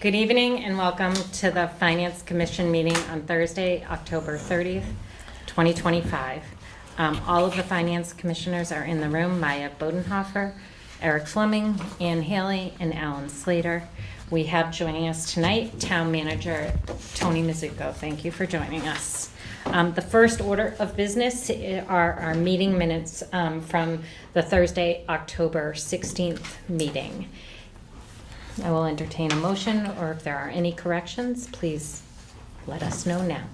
Good evening and welcome to the Finance Commission meeting on Thursday, October 30th, 2025. All of the Finance Commissioners are in the room: Maya Bodenhofer, Eric Fleming, Ann Haley, and Alan Slater. We have joining us tonight Town Manager Tony Mizuko. Thank you for joining us. The first order of business are our meeting minutes from the Thursday, October 16th meeting. I will entertain a motion, or if there are any corrections, please let us know now.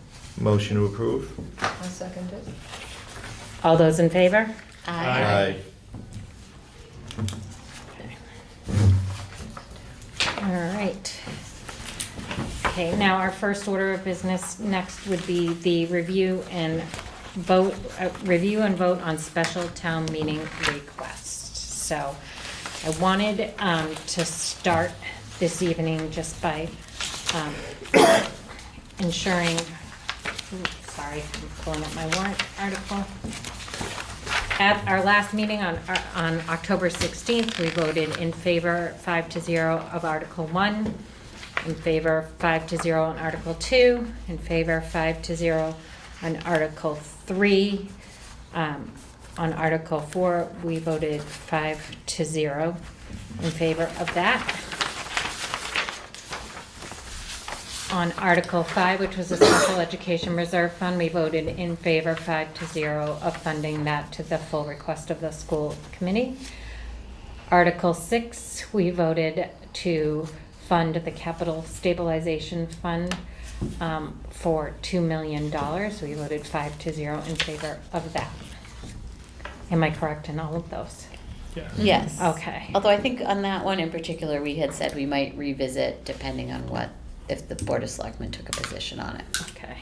Motion to approve? I'll second it. All those in favor? Aye. All right. Okay, now our first order of business next would be the review and vote on special town meeting requests. So I wanted to start this evening just by ensuring, sorry, I'm pulling up my warrant article. At our last meeting on October 16th, we voted in favor 5-0 of Article 1, in favor 5-0 on Article 2, in favor 5-0 on Article 3. On Article 4, we voted 5-0 in favor of that. On Article 5, which was a Special Education Reserve Fund, we voted in favor 5-0 of funding that to the full request of the school committee. Article 6, we voted to fund the Capital Stabilization Fund for $2 million. We voted 5-0 in favor of that. Am I correct in all of those? Yeah. Yes. Okay. Although I think on that one in particular, we had said we might revisit depending on if the Board of Selectmen took a position on it. Okay.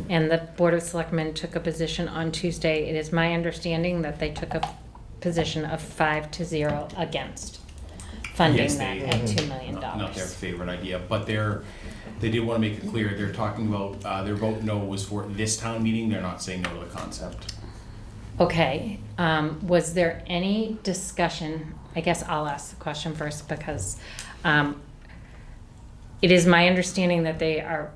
And the Board of Selectmen took a position on Tuesday. It is my understanding that they took a position of 5-0 against funding Yes, that they- at $2 million. Not their favorite idea, but they did want to make it clear, they're talking about, their vote no was for this town meeting, they're not saying no to the concept. Okay, was there any discussion, I guess I'll ask the question first because it is my understanding that they are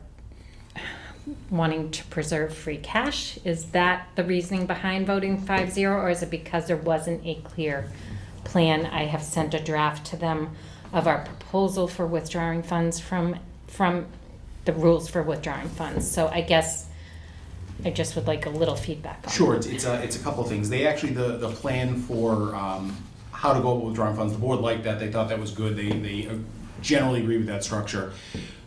wanting to preserve free cash. Is that the reasoning behind voting 5-0, or is it because there wasn't a clear plan? I have sent a draft to them of our proposal for withdrawing funds from the rules for withdrawing funds. So I guess I just would like a little feedback on Sure, that. it's a couple of things. They actually, the plan for how to go about withdrawing funds, the board liked that, they thought that was good, they generally agree with that structure.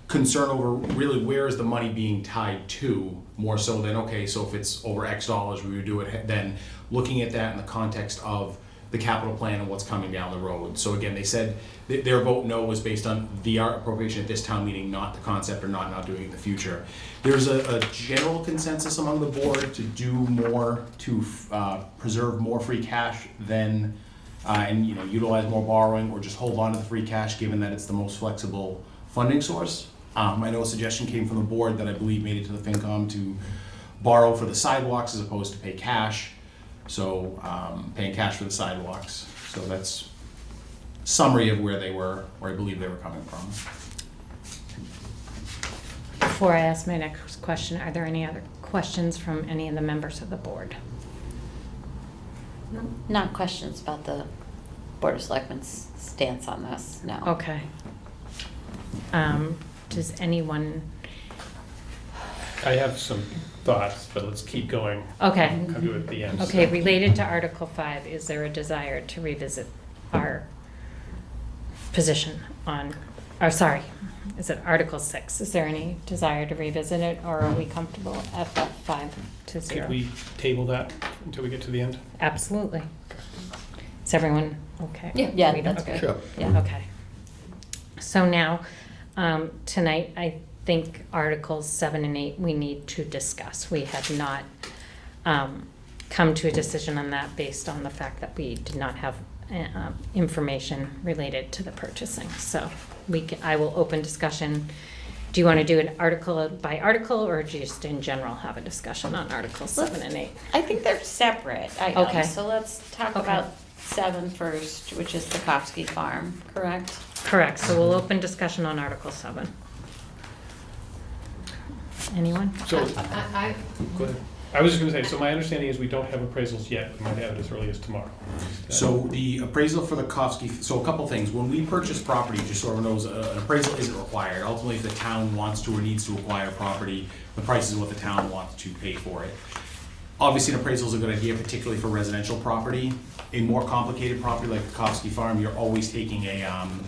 Concern over really where is the money being tied to, more so than, okay, so if it's over X dollars, we would do it, then looking at that in the context of the capital plan and what's coming down the road. So again, they said their vote no was based on the appropriation at this town meeting, not the concept or not doing it in the future. There's a general consensus among the board to do more to preserve more free cash than and utilize more borrowing or just hold on to the free cash, given that it's the most flexible funding source. I know a suggestion came from the board that I believe made it to the FinCom to borrow for the sidewalks as opposed to pay cash. So paying cash for the sidewalks. So that's summary of where they were, or I believe they were coming from. Before I ask my next question, are there any other questions from any of the members of the board? Not questions about the Board of Selectmen's stance on this, no. Okay. Does anyone? I have some thoughts, but let's keep going. Okay. Come to it at the end. Okay, so. related to Article 5, is there a desire to revisit our position on, or sorry, is it Article 6? Is there any desire to revisit it, or are we comfortable at that 5-0? Could we table that until we get to the end? Absolutely. Is everyone okay? Yeah, We don't- that's okay. good. Sure. Yeah, okay. So now, tonight, I think Articles 7 and 8 we need to discuss. We have not come to a decision on that based on the fact that we did not have information related to the purchasing. So I will open discussion. Do you want to do an article by article, or just in general have a discussion on Articles 7 and 8? I think they're separate items. Okay. So let's talk Okay. about 7 first, which is the Kofsky Farm, correct? Correct, so we'll open discussion on Article 7. Anyone? So, go ahead. I was just gonna say, so my understanding is we don't have appraisals yet, we might have it as early as tomorrow. So the appraisal for the Kofsky, so a couple things. When we purchase property, just so everyone knows, an appraisal isn't required. Ultimately, if the town wants to or needs to acquire property, the price is what the town wants to pay for it. Obviously, an appraisal is a good idea, particularly for residential property. A more complicated property like the Kofsky Farm, you're always taking a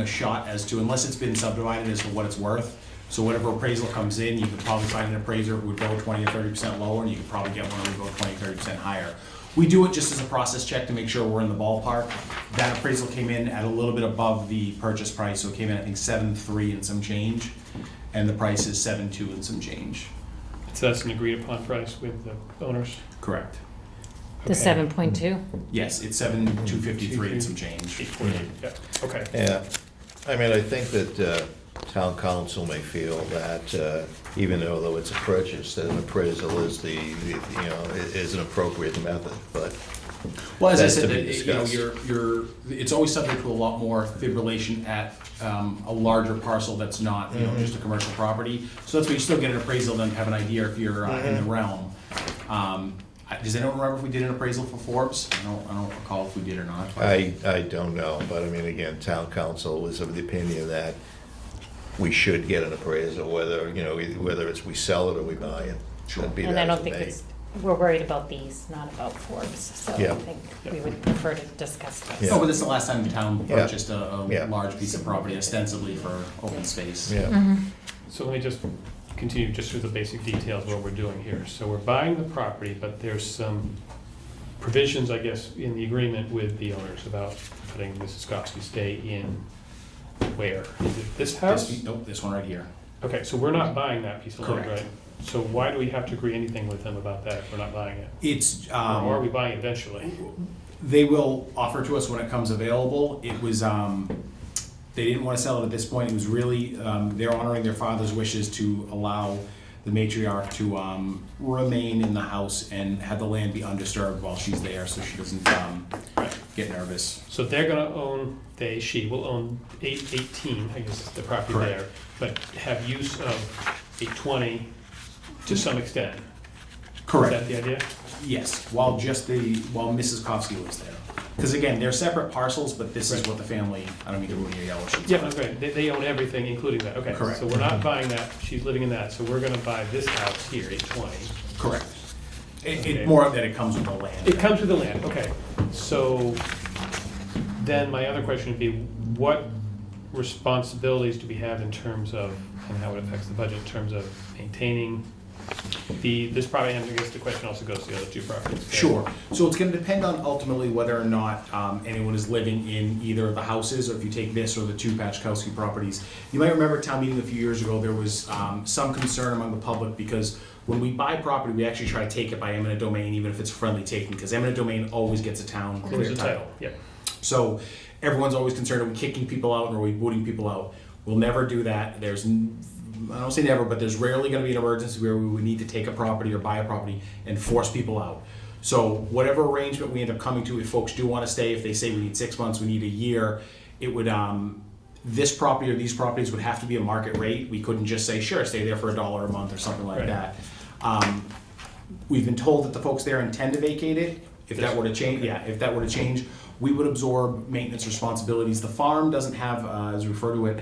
shot as to, unless it's been subdivided, as to what it's worth. So whatever appraisal comes in, you could probably find an appraiser who would go 20 or 30% lower, and you could probably get one who would go 20, 30% higher. We do it just as a process check to make sure we're in the ballpark. That appraisal came in at a little bit above the purchase price, so it came in, I think, 7.3 and some change, and the price is 7.2 and some change. So that's an agreed upon price with the owners? Correct. The Okay. 7.2? Yes, it's 7.253 and some change. 848, yeah, okay. Yeah, I mean, I think that town council may feel that even though it's a purchase, that an appraisal is is an appropriate method, but Well, as I That's said, to be that, you know, discussed. it's always subject to a lot more fibrillation at a larger parcel that's not, you know, just a commercial property. So that's why you still get an appraisal, then have an idea if you're in the realm. Does anyone remember if we did an appraisal for Forbes? I don't recall if we did or not. I don't know, but I mean, again, town council was of the opinion that we should get an appraisal, whether it's we sell it or we buy it. Sure. That'd be And I that don't to think me. we're worried about these, not about Forbes, so I Yeah. think we would prefer to discuss this. No, but this is the last time the town Yeah. purchased a Yeah. large piece of property ostensibly for open space. Yeah, Mhm. So let me just continue just through the basic details of what we're doing here. So we're buying the property, but there's some provisions, I guess, in the agreement with the owners about letting Mrs. Kofsky stay in where? Is it this house? Nope, this one right here. Okay, so we're not buying that piece of land, Correct. right? So why do we have to agree anything with them about that if we're not buying it? It's, Or are we buying it eventually? they will offer to us when it comes available. It was, they didn't want to sell it at this point. It was really, they're honoring their father's wishes to allow the matriarch to remain in the house and have the land be undisturbed while she's there, so she doesn't get nervous. So they're gonna own, she will own 818, I guess is the property Correct. there, but have use of 820 to some extent. Is that Correct. the idea? Yes, while Mrs. Kofsky lives there. Because again, they're separate parcels, but this is Right. what the family, I don't mean to ruin your yellow sheets. Yeah, okay, they own everything, including that, okay. Correct. So we're not buying that, she's living in that, so we're gonna buy this house here, 820. Correct. Okay. It more that it comes with the land. It comes with the land, okay. So then my other question would be, what responsibilities do we have in terms of, and how it affects the budget in terms of maintaining this property, and I guess the question also goes to the other two properties. Sure. So it's gonna depend on ultimately whether or not anyone is living in either of the houses, or if you take this or the two Pachkowski properties. You might remember at town meeting a few years ago, there was some concern among the public, because when we buy property, we actually try to take it by eminent domain, even if it's friendly taking, because eminent domain always gets a town Clears clear the title. title, yeah. So everyone's always concerned, are we kicking people out or are we booting people out? We'll never do that. I don't say never, but there's rarely gonna be an emergency where we would need to take a property or buy a property and force people out. So whatever arrangement we end up coming to, if folks do wanna stay, if they say we need 6 months, we need a year, it would, this property or these properties would have to be a market rate. We couldn't just say, sure, stay there for $1 a month or something like Right. that. We've been told that the folks there intend to vacate it. If that were to change, Okay. if that were to change, we would absorb maintenance responsibilities. The farm doesn't have, as we refer to it,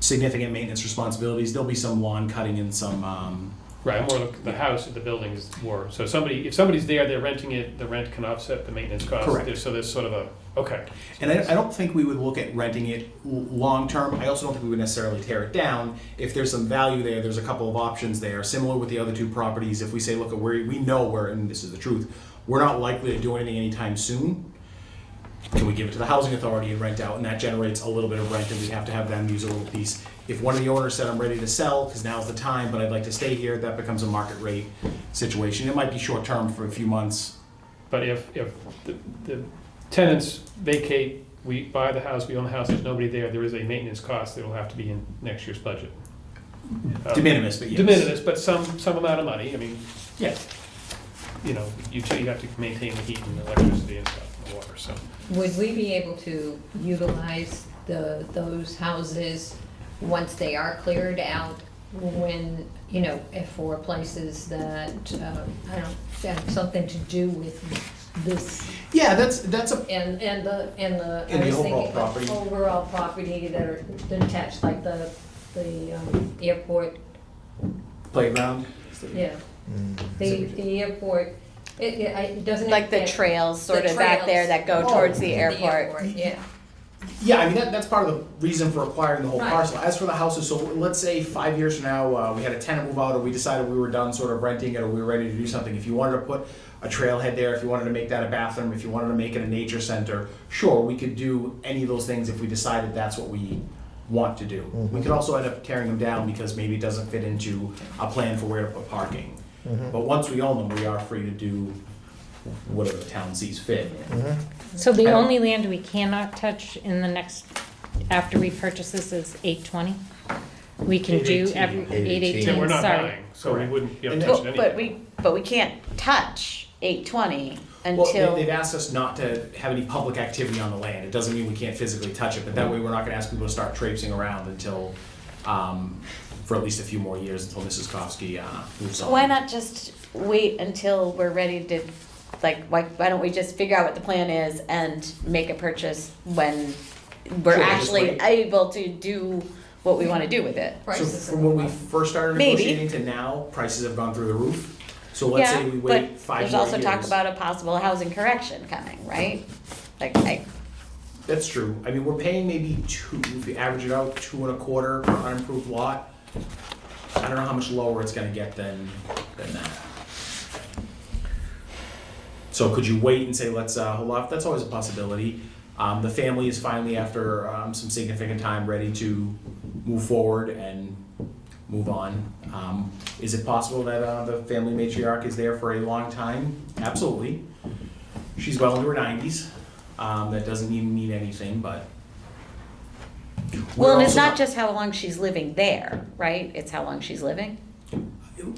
significant maintenance responsibilities. There'll be some lawn cutting and some, Right, more the house, the building is more, so if somebody's there, they're renting it, the rent can offset the maintenance costs. Correct. So there's sort of a, okay. and I don't think we would look at renting it long-term. I also don't think we would necessarily tear it down. If there's some value there, there's a couple of options there. Similar with the other two properties, if we say, look, we know we're, and this is the truth, we're not likely to do anything anytime soon. can we give it to the housing authority and rent out? And that generates a little bit of rent, and we have to have them use a little piece. If one of the owners said, I'm ready to sell, because now's the time, but I'd like to stay here, that becomes a market rate situation. It might be short-term for a few months. But if the tenants vacate, we buy the house, we own the house, there's nobody there is a maintenance cost that will have to be in next year's budget. De minimis, but yes. De minimis, but some amount of money, I mean, Yeah. you know, you have to maintain the heat and electricity and stuff, and water, so. Would we be able to utilize those houses once they are cleared out, when, you know, if for places that, I don't, have something to do with this, Yeah, that's a, and the, And I the was overall thinking property. of overall property that are attached, like the airport, playground. yeah. The airport, it doesn't. Like the have- trails sort the of back there that go trails. towards the Oh, airport. Yeah, Yeah, I mean, that's part of the reason for acquiring the whole Right. parcel. As for the houses, so let's say 5 years from now, we had a tenant move out, or we decided we were done sort of renting it, or we were ready to do something. If you wanted to put a trailhead there, if you wanted to make that a bathroom, if you wanted to make it a nature center, sure, we could do any of those things if we decided that's what we want to do. We could also end up tearing them down because maybe it doesn't fit into a plan for where to put parking. But once we own them, we are free to do whatever the town sees fit. So the only land we cannot touch in the next, after we purchase this is 820? We can do 818. every, 818, Yeah, we're not sorry. buying, so we Correct. wouldn't be able And to then- touch it But we can't touch 820 Well, until, they've asked us not to have any public activity on the land. It doesn't mean we can't physically touch it, but that way we're not gonna ask people to start traipsing around until, for at least a few more years until Mrs. Kofsky, moves on. why not just wait until we're ready to, like, why don't we just figure out what the plan is and make a purchase when we're Sure, just actually wait. able to do what we wanna do with it? So prices. from when we first started Maybe. negotiating to now, prices have gone through the roof. So let's say we wait 5 more years. There's also talk about a possible housing correction coming, right? Like, That's true. I mean, we're paying maybe 2, if you average it out, 2.25 per unimproved lot. I don't know how much lower it's gonna get than that. So could you wait and say, let's hold off? That's always a possibility. The family is finally, after some significant time, ready to move forward and move on. Is it possible that the family matriarch is there for a long time? Absolutely. She's well into her 90s. That doesn't even mean anything, but. well, and we're it's also not just how long she's living there, right? It's how long she's living.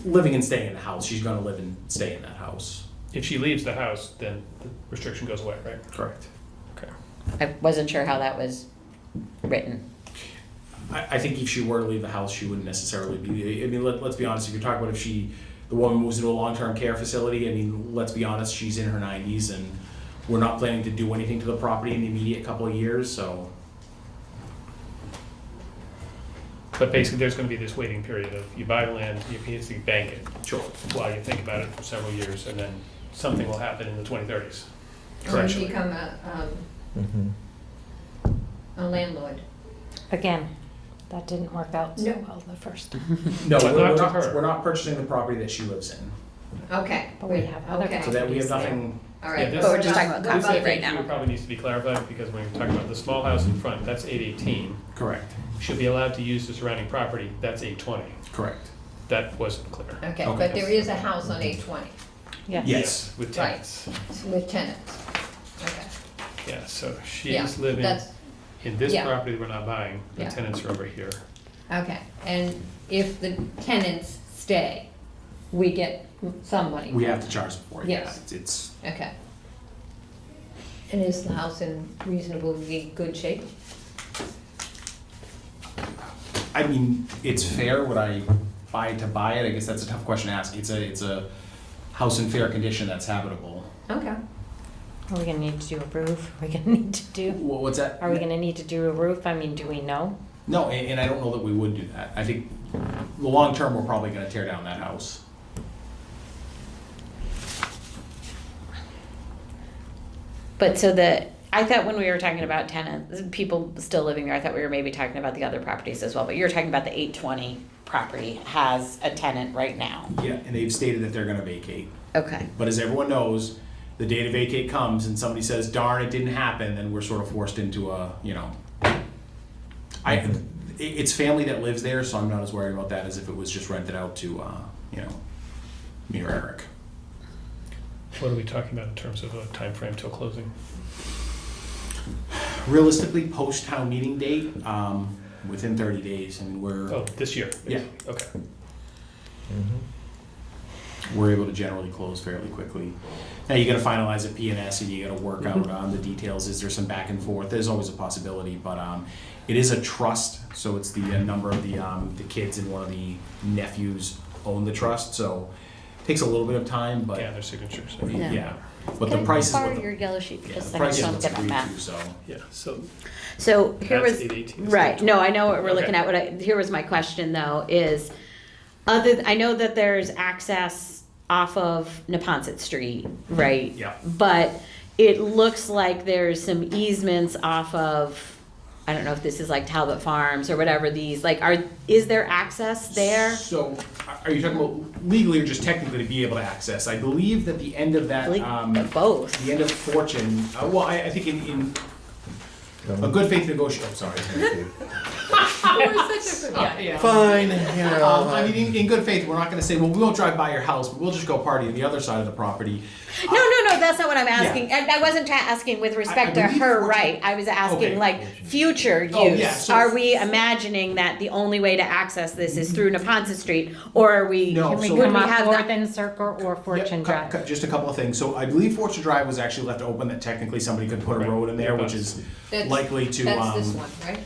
living and staying in the house. She's gonna live and stay in that house. If she leaves the house, then the restriction goes away, right? Correct. Okay. I wasn't sure how that was written. I think if she were to leave the house, she wouldn't necessarily be, I mean, let's be honest, if you're talking about if the woman moves into a long-term care facility, I mean, let's be honest, she's in her 90s and we're not planning to do anything to the property in the immediate couple of years, so. But basically, there's gonna be this waiting period of, you buy the land, you basically bank it, Sure. while you think about it for several years, and then something will happen in the 2030s. Or Correct. become a landlord. Again, that didn't work out so No. well the first. No, But not to her. we're not purchasing the property that she lives in. Okay. But we have other Okay. So that we have Properties there. nothing, All Yeah, right. this- But we're just talking about What copy about right the- now. It probably needs to be clarified, because when you're talking about the small house in front, that's 818. correct, Should be allowed to use the surrounding property, that's 820. correct. That wasn't clear. Okay, Okay. but there is a house on 820 Yes. With Right. tenants. with tenants. Okay. Yeah, so Yeah, she's living that's, in this yeah. property that we're not buying, the Yeah. tenants are over here. okay. And if the tenants stay, we get some money. We have to charge them for it, yeah. Yes. It's, Okay. And is the house in reasonably good shape? I mean, it's fair, would I buy it to buy it? I guess that's a tough question to ask. It's a house in fair condition that's habitable. Okay. Are we gonna need to do a roof? Are we gonna need to do, What's that? are we gonna need to do a roof? I mean, do we know? No, and I don't know that we would do that. I think the long term, we're probably gonna tear down that house. But I thought when we were talking about tenants, people still living there, I thought we were maybe talking about the other properties as well, but you're talking about the 820 property has a tenant right now. Yeah, and they've stated that they're gonna vacate. Okay. But as everyone knows, the day to vacate comes and somebody says, darn, it didn't happen, then we're sort of forced into a, you know, it's family that lives there, so I'm not as worried about that as if it was just rented out to, you know, me or Eric. What are we talking about in terms of a time frame till closing? Realistically, post-town meeting date, within 30 days, I mean, Oh, this year? Yeah. Okay. we're able to generally close fairly quickly. Now you gotta finalize a P&S and you gotta work out the details. Is there some back and forth? There's always a possibility, but it is a trust, so it's the number of the kids and one of the nephews own the trust, so it takes a little bit of time, but Yeah, their signatures. yeah. But the price is Borrow what your the, yellow sheet for yeah, just a the second, price is so I'm what's getting agreed that. to, so. Yeah, so So here that's was, 818. right, no, I know what we're looking Okay. at, here was my question though, is, I know that there's access off of Neponset Street, right? Yeah. But it looks like there's some easements off of, I don't know if this is like Talbot Farms or whatever these, like, is there access there? So, are you talking about legally or just technically to be able to access? I believe that the end of that, Both. the end of Fortune, well, I think in a good faith negotiation, sorry. Fine, you know. I mean, in good faith, we're not gonna say, well, we won't drive by your house, but we'll just go party on the other side of the property. No, that's not what I'm asking. I wasn't asking with respect to believe her Fortune- right. I was asking Okay. like future use. Oh, yeah, so- Are we imagining that the only way to access this is through Neponset Street, or are we? No, Can we so- would come we off have Northern that? Circle or Fortune Yeah, Drive? just a couple of things. So I believe Fortune Drive was actually left open that technically somebody could put a Right. road in there, Yeah, which is That's- likely to, That's this one, right?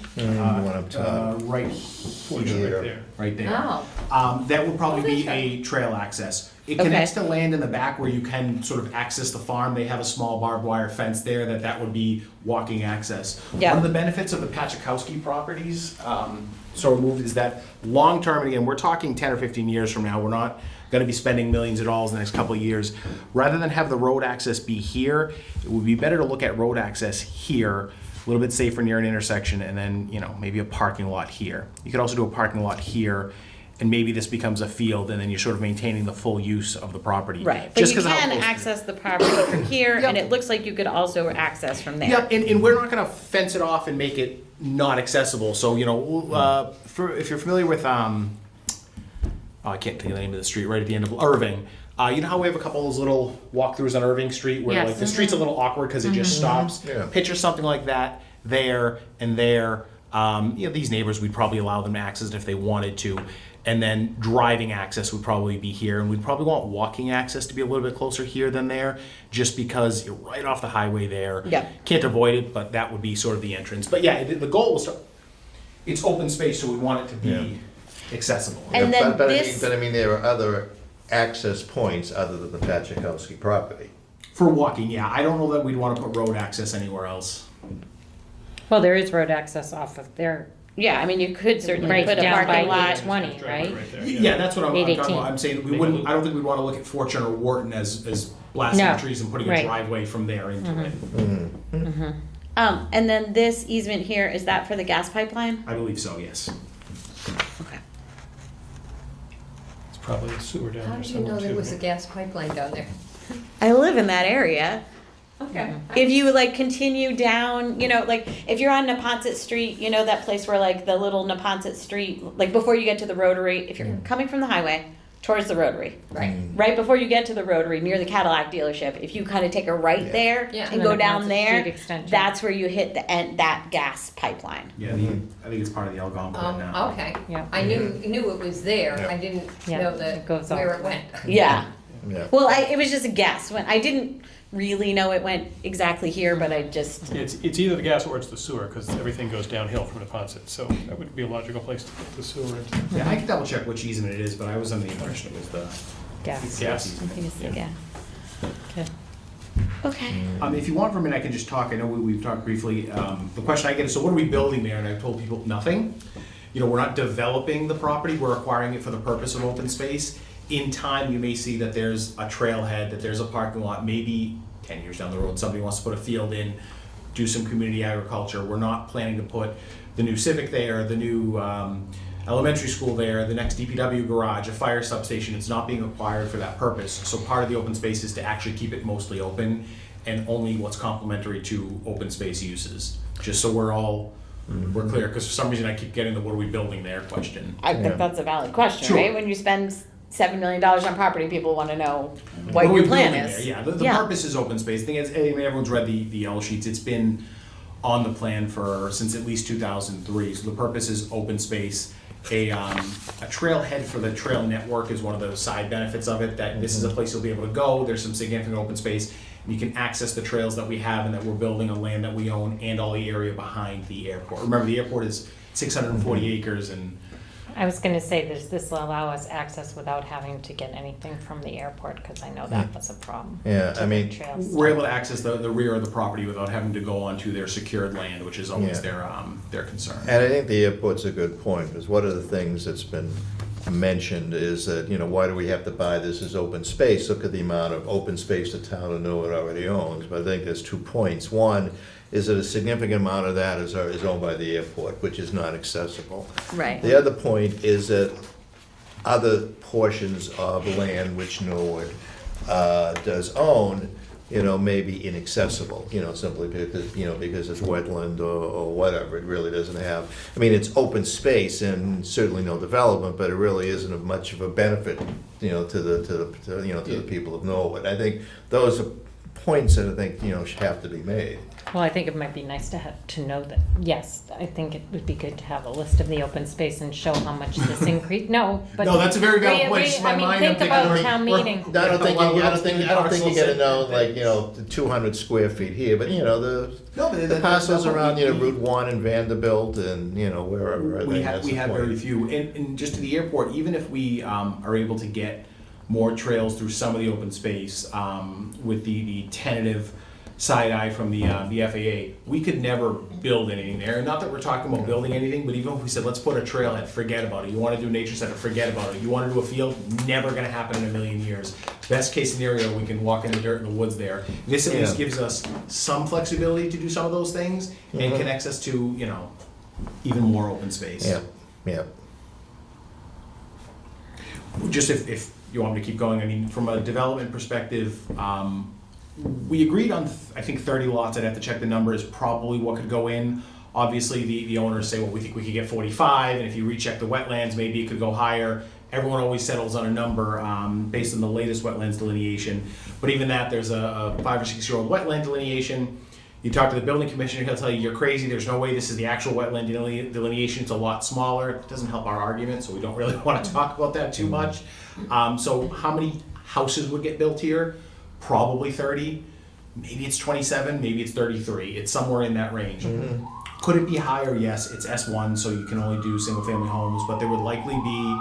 One up top. right Fortune here, right there. right there. Oh, That would probably Oh, be that's a trail access. It Okay. connects to land in the back where you can sort of access the farm. They have a small barbed wire fence there that would be walking access. Yeah. One of the benefits of the Pachakowski properties, so removed, is that long-term, and again, we're talking 10 or 15 years from now, we're not gonna be spending millions of dollars in the next couple of years. Rather than have the road access be here, it would be better to look at road access here, a little bit safer near an intersection, and then, maybe a parking lot here. You could also do a parking lot here, and maybe this becomes a field, and then you're sort of maintaining the full use of the property. Right, but Just you 'cause of how can close- access the property from here, and Yep. it looks like you could also access from there. Yeah, and we're not gonna fence it off and make it not accessible, so, if you're familiar with, I can't think of the name of the street, right at the end of Irving, you know how we have a couple of those little walkthroughs on Irving Street, where Yes. like the street's a little awkward because it just stops? Yeah. Picture something like that, there and there. These neighbors, we'd probably allow them to access it if they wanted to. And then driving access would probably be here, and we'd probably want walking access to be a little bit closer here than there, just because you're right off the highway there. Yeah. Can't avoid it, but that would be sort of the entrance. But yeah, the goal was it's open space, so we want it to be Yeah. accessible. And Yeah, then but this- I mean, there are other access points other than the Pachakowski property. For walking, yeah, I don't know that we'd want to put road access anywhere else. Well, there is road access off of there, Yeah, I mean, you could certainly right put a down by parking lot. 820, Driveway right? there, Yeah, that's what I'm talking 818. about. I'm saying we Make a wouldn't. loop. I don't think we'd want to look at Fortune or Wharton as blasting No, trees and putting a right. driveway from there into it. And then this easement here, is that for the gas pipeline? I believe so. Yes. Okay. It's probably a sewer down how there did you somewhere know there too. was a gas pipeline down there? I live in that area. Okay. If you like continue down, like if you're on Neponset Street, that place where like the little Neponset Street, like before you get to the Rotary, if you're coming from the highway towards the Rotary, right before you get to the Rotary near the Cadillac dealership, if you kind of take a right Yeah. there Yeah. and And go then down Neponset there, Street extension. that's where you hit the end, that gas pipeline. Yeah. I think it's part of the Algonquin now. Okay. Yeah. I knew it was there. Yeah. I didn't Yeah, know it that goes all where the it way. went. Yeah. Yeah. Well, it was just a guess. When I didn't really know it went exactly here, but I just It's either the gas or it's the sewer, because everything goes downhill from Neponset, so that would be a logical place to put the sewer into. Yeah, I can double check which easement it is, but I was under the impression it was the Gas. Gas. I think it's the gas. Okay. Okay. If you want for a minute, I can just talk. I know we've talked briefly. The question I get is, so what are we building there? And I've told people nothing. We're not developing the property. We're acquiring it for the purpose of open space. In time, you may see that there's a trailhead, that there's a parking lot. Maybe 10 years down the road, somebody wants to put a field in, do some community agriculture. We're not planning to put the new Civic there, the new elementary school there, the next DPW garage, a fire substation. It's not being acquired for that purpose. So part of the open space is to actually keep it mostly open and only what's complementary to open space uses. Just so we're clear, because for some reason I keep getting the "what are we building there" question. I think that's a valid question, Sure. right? When you spend $7 million on property, people want to know What what are we your plan building is. there? Yeah, the purpose is open space. The thing is, I mean, everyone's read the yellow sheets. It's been on the plan since at least 2003. So the purpose is open space. A trailhead for the trail network is one of the side benefits of it, that this is a place you'll be able to go. There's some significant open space. You can access the trails that we have and that we're building on land that we own and all the area behind the airport. Remember, the airport is 640 acres, and I was gonna say, this will allow us access without having to get anything from the airport, because I know that was a problem. Yeah, I mean, Trails. we're able to access the rear of the property without having to go onto their secured land, which is always their concern. And I think the airport's a good point, because one of the things that's been mentioned is that, why do we have to buy this as open space? Look at the amount of open space the town of Norwood already owns. But I think there's 2 points. One is that a significant amount of that is owned by the airport, which is not accessible. Right. The other point is that other portions of land which Norwood does own, may be inaccessible, simply because it's wetland or whatever. It really doesn't have, I mean, it's open space and certainly no development, but it really isn't of much of a benefit, to the people of Norwood. I think those are points that I think, should have to be made. Well, I think it might be nice to know that, yes, I think it would be good to have a list of the open space and show how much this increase, no, but. No, that's a very valid point. It's my I mean, mind, think I'm thinking, about we're- town we're- meeting. I don't think you gotta know, Parcels the 200 square feet here, but, No, the but parcels that's around, we- Route 1 and Vanderbilt and, wherever. I We think have, that's we the have point. very few, and just to the airport, even if we are able to get more trails through some of the open space, with the tentative side eye from the FAA, we could never build anything there. Not that we're talking about building anything, but even if we said, let's put a trailhead, forget about it. You wanna do a nature center, forget about it. You wanna do a field, never gonna happen in a million years. Best case scenario, we can walk in the dirt in the woods there. This at least Yeah. gives us some flexibility to do some of those things and connects us to, even more open space. Yeah. Just if you want me to keep going, I mean, from a development perspective, we agreed on, I think 30 lots. I'd have to check the numbers, probably what could go in. Obviously, the owners say, well, we think we could get 45, and if you recheck the wetlands, maybe it could go higher. Everyone always settles on a number based on the latest wetlands delineation. But even that, there's a 5 or 6 year old wetland delineation. You talk to the building commissioner, he'll tell you you're crazy. There's no way this is the actual wetland delineation. It's a lot smaller. It doesn't help our argument, so we don't really want to talk about that too much. So how many houses would get built here? Probably 30. Maybe it's 27. Maybe it's 33. It's somewhere in that range. Could it be higher? Yes. It's S1, so you can only do single-family homes, but there would likely be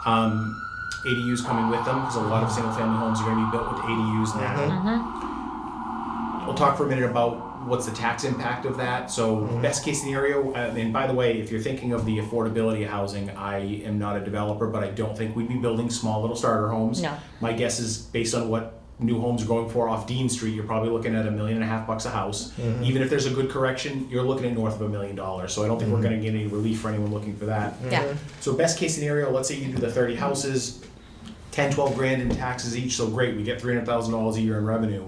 ADUs coming with them, because a lot of single-family homes are going to be built with ADUs now. We'll talk for a minute about what's the tax impact of that. So best case scenario, and by the way, if you're thinking of the affordability of housing, I am not a developer, but I don't think we'd be building small little starter homes. No. My guess is, based on what new homes are going for off Dean Street, you're probably looking at $1.5 million a house. Even if there's a good correction, you're looking at north of $1 million. So I don't think we're gonna get any relief for anyone looking for that. Yeah. So best case scenario, let's say you do the 30 houses, 10, 12 grand in taxes each, so great, we get $300,000 a year in revenue.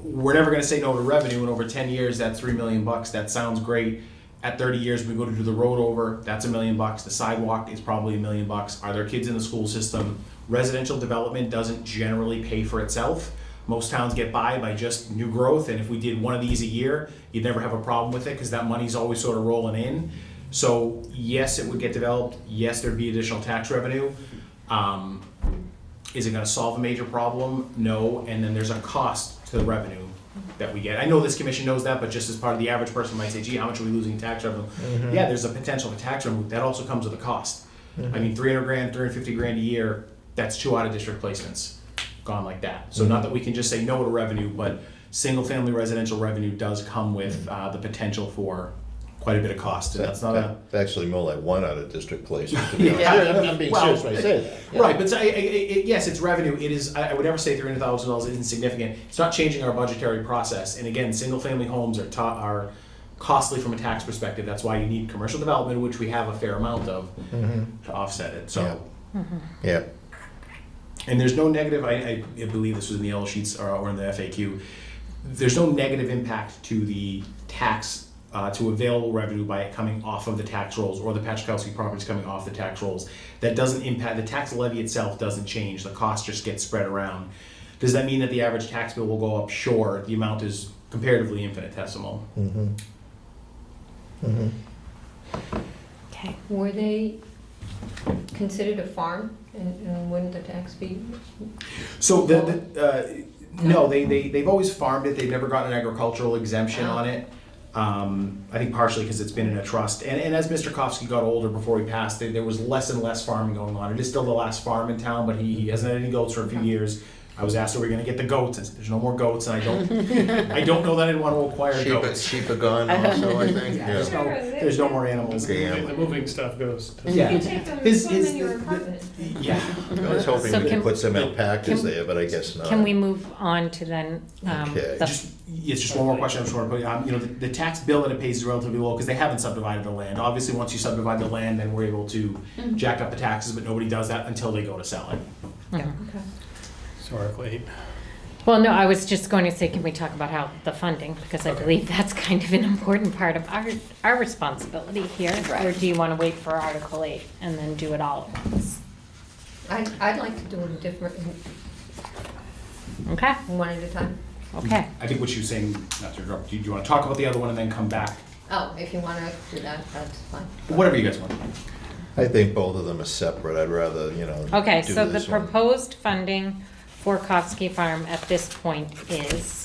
We're never gonna say no to revenue, and over 10 years, that's $3 million, that sounds great. At 30 years, we go to do the road over, that's $1 million, the sidewalk is probably $1 million. Are there kids in the school system? Residential development doesn't generally pay for itself. Most towns get by just new growth, and if we did one of these a year, you'd never have a problem with it, because that money's always sort of rolling in. So yes, it would get developed, yes, there'd be additional tax revenue. Is it gonna solve a major problem? No, and then there's a cost to the revenue that we get. I know this commission knows that, but just as part of the average person might say, gee, how much are we losing in tax revenue? Yeah, there's a potential for tax revenue, that also comes with a cost. I mean, 300 grand, 350 grand a year, that's 2 out of district placements, gone like that. So not that we can just say no to revenue, but single family residential revenue does come with the potential for quite a bit of cost, and that's not a. Actually more like 1 out of district placement, to be honest. Yeah. I'm being Well, serious when I say that. Yeah. Right, but yes, it's revenue. It is. I would never say $300,000 is insignificant. It's not changing our budgetary process. And again, single-family homes are costly from a tax perspective. That's why you need commercial development, which we have a fair amount of, to offset it, so. Yeah, And there's no negative, I believe this was in the yellow sheets or in the FAQ, there's no negative impact to the tax, to available revenue by it coming off of the tax rolls or the Pachkowski properties coming off the tax rolls. That doesn't impact, the tax levy itself doesn't change, the cost just gets spread around. Does that mean that the average tax bill will go up? Sure, the amount is comparatively infinitesimal. Okay. Were they considered a farm, and wouldn't the tax be? So no, they've always farmed it. They've never gotten an agricultural exemption on it. I think partially because it's been in a trust. And as Mr. Kofsky got older before he passed, there was less and less farming going on. It is still the last farm in town, but he hasn't had any goats for a few years. I was asked, are we going to get the goats? I said, there's no more goats, and I don't know that I'd want to acquire goats. sheep are gone also, I think, Yeah, yeah. there's no more animals. Yeah. The moving stuff goes to. Yeah. You take them and His- put them his- in your the- apartment. Yeah. I was hoping So we can- could put some alpacas can- there, but I guess not. Can we move on to then, Okay. It's just one more question I just want to put. You know, the tax bill that it pays is relatively low because they haven't subdivided the land. Obviously, once you subdivide the land, then we're able to jack up the taxes, but nobody does that until they go to sell it. So Article 8. well, no, I was just going to say, can we talk about how the funding? Because I believe that's kind of an important part of our responsibility here. Or do you want to wait for Article 8 and then do it all at once? I'd like to do it different, Okay, one at a time. okay. I think what she was saying, not to interrupt, do you want to talk about the other one and then come back? Oh, if you wanna do that, that's fine. Whatever you guys want. I think both of them are separate, I'd rather, Okay, do so the this one. proposed funding for Kofsky Farm at this point is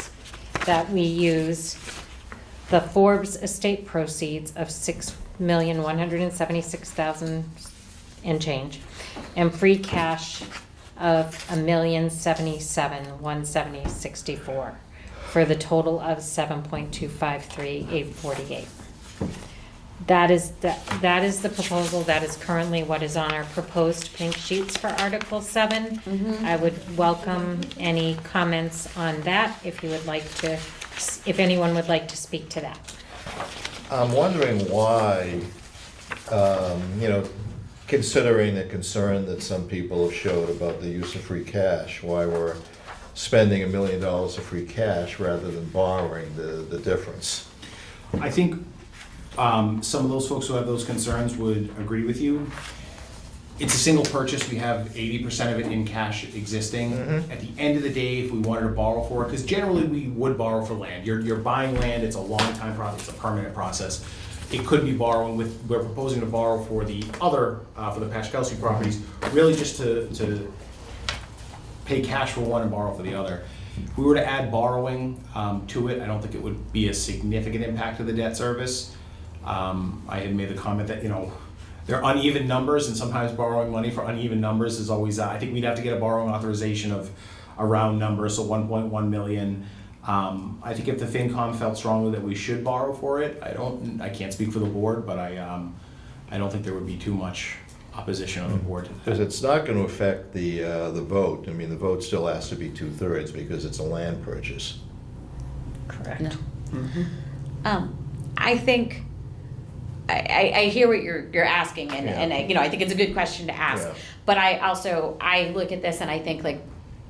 that we use the Forbes estate proceeds of $6,176,000 and change, and free cash of $1,077,170.64 for the total of $7.253,848. That is the proposal. That is currently what is on our proposed pink sheets for Article 7. I would welcome any comments on that if you would like to, if anyone would like to speak to that. I'm wondering why, considering the concern that some people have showed about the use of free cash, why we're spending $1 million of free cash rather than borrowing the difference. I think some of those folks who have those concerns would agree with you. It's a single purchase, we have 80% of it in cash existing. At the end of the day, if we wanted to borrow for it, because generally we would borrow for land. You're buying land, it's a long time process, it's a permanent process. It could be borrowing we're proposing to borrow for the other, for the Pachkowski properties, really just to pay cash for one and borrow for the other. If we were to add borrowing to it, I don't think it would be a significant impact to the debt service. I had made the comment that, they're uneven numbers, and sometimes borrowing money for uneven numbers is always, I think we'd have to get a borrowing authorization of a round number, so 1.1 million. I think if the FinCom felt strongly that we should borrow for it, I can't speak for the board, but I don't think there would be too much opposition on the board to Because that. it's not going to affect the vote. I mean, the vote still has to be 2/3 because it's a land purchase. Correct. I think, I hear what you're asking, and Yeah. I think it's a good question to ask. Yeah. But I look at this and I think like,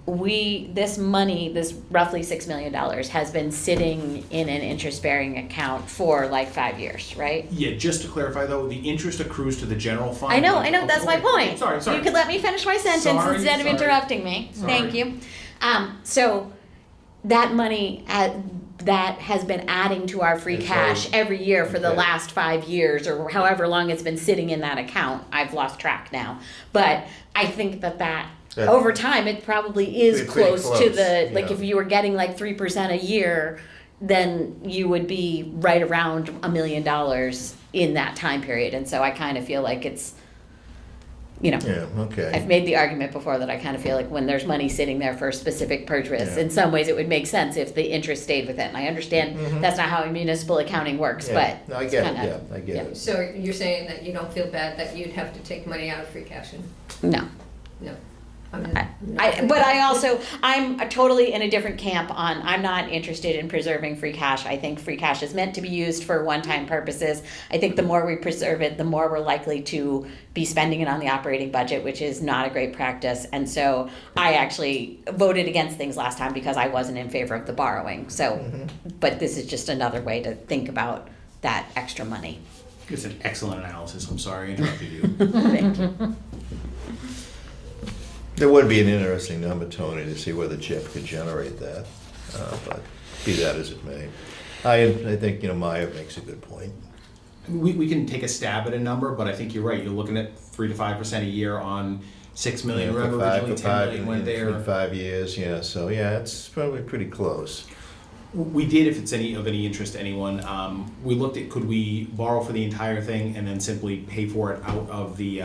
this money, this roughly $6 million has been sitting in an interest-bearing account for like 5 years, right? Yeah, just to clarify though, the interest accrues to the general fund. I know, that's my Okay. point. Sorry. You could let me finish my sentence Sorry, instead of sorry. interrupting me. Sorry. Thank you. So that money that has been adding to our free It's cash already- every year for the okay. last 5 years, or however long it's been sitting in that account. I've lost track now. But I think that That- over time, it probably is Pretty close to close, the, like yeah. if you were getting like 3% a year, then you would be right around $1 million in that time period. And so I kind of feel like it's, Yeah, I've okay. made the argument before that I kind of feel like when there's money sitting there for a specific purchase, Yeah. in some ways it would make sense if the interest stayed with it. And I understand that's not how municipal accounting works, Yeah. but No, I it's get it, kinda- yeah, I get it. So you're saying that you don't feel bad that you'd have to take money out of free cash and, No. no, But I'm totally in a different camp on, I'm not interested in preserving free cash. I think free cash is meant to be used for one-time purposes. I think the more we preserve it, the more we're likely to be spending it on the operating budget, which is not a great practice. And so I actually voted against things last time because I wasn't in favor of the borrowing. So, but this is just another way to think about that extra money. It's an excellent analysis. I'm sorry I interrupted you. Thank you. There would be an interesting number, Tony, to see whether Jeff could generate that, but be that as it may. I think, Maya makes a good point. We can take a stab at a number, but I think you're right. You're looking at 3 to 5% a year on 6 million. For Remember, originally 10 million went there. in 5 years, yeah, so yeah, it's probably pretty close. We did, if it's of any interest to anyone, we looked at could we borrow for the entire thing and then simply pay for it out of the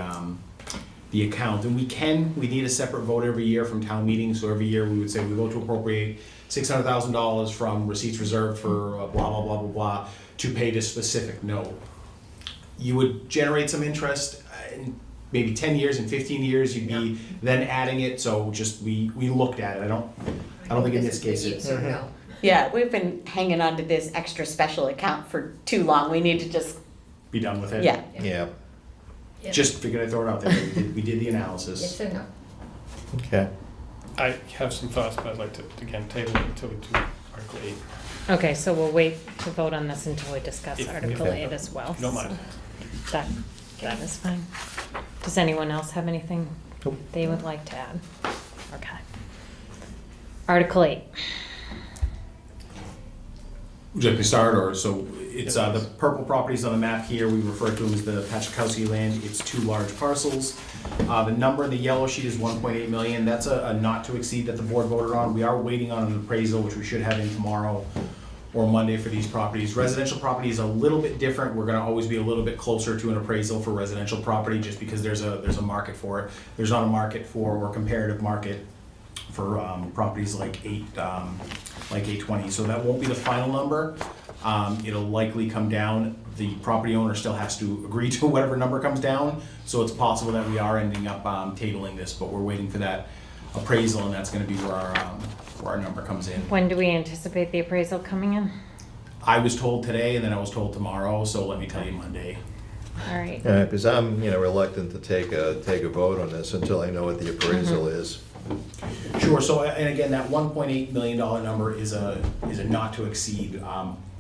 account. And we need a separate vote every year from town meetings. So every year we would say we vote to appropriate $600,000 from receipts reserved for blah, blah, blah, blah, blah, to pay this specific note. You would generate some interest in maybe 10 years and 15 years, you'd be then adding it. So just, we looked at it. I don't think in this case it's. Yes or no. Yeah, we've been hanging on to this extra special account for too long. We need to just, Be done with it. yeah. Yeah, Yeah. Just figured I'd throw it out there. We did the analysis. Yes or no? okay. I have some thoughts, but I'd like to, again, table it until we do Article 8. Okay, so we'll wait to vote on this until we discuss If- Article okay. 8 as well. If you don't mind. So That is fine. Does anyone else have anything Nope. they would like to add? Okay. Article 8. Would you like me to start, or so it's the purple properties on the map here, we refer to them as the Pachakowski land. It's 2 large parcels. The number in the yellow sheet is 1.8 million. That's a not to exceed that the board voted on. We are waiting on an appraisal, which we should have in tomorrow or Monday for these properties. Residential property is a little bit different. We're gonna always be a little bit closer to an appraisal for residential property, just because there's a market for it. There's not a market for, or comparative market for properties like 820, so that won't be the final number. It'll likely come down. The property owner still has to agree to whatever number comes down, so it's possible that we are ending up tabling this, but we're waiting for that appraisal, and that's gonna be where our number comes in. When do we anticipate the appraisal coming in? I was told today, and then I was told tomorrow, so let me tell you Monday. All right. Because I'm, reluctant to take a vote on this until I know what the appraisal is. Sure, so, and again, that $1.8 million number is a not to exceed.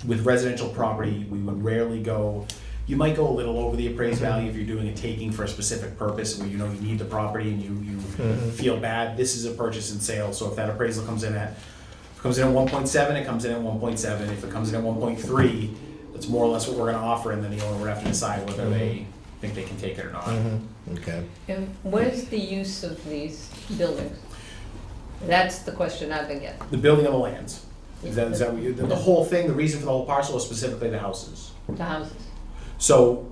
With residential property, we would rarely go, you might go a little over the appraised value if you're doing a taking for a specific purpose, where you need the property and you feel bad. This is a purchase and sale, so if that appraisal comes in at 1.7, it comes in at 1.7. If it comes in at 1.3, that's more or less what we're gonna offer, and then the owner would have to decide whether they think they can take it or not. Okay. And what is the use of these buildings? That's the question I've been getting. The building of the lands. Is that what you, the whole thing, the reason for the whole parcel is specifically the houses. The houses. So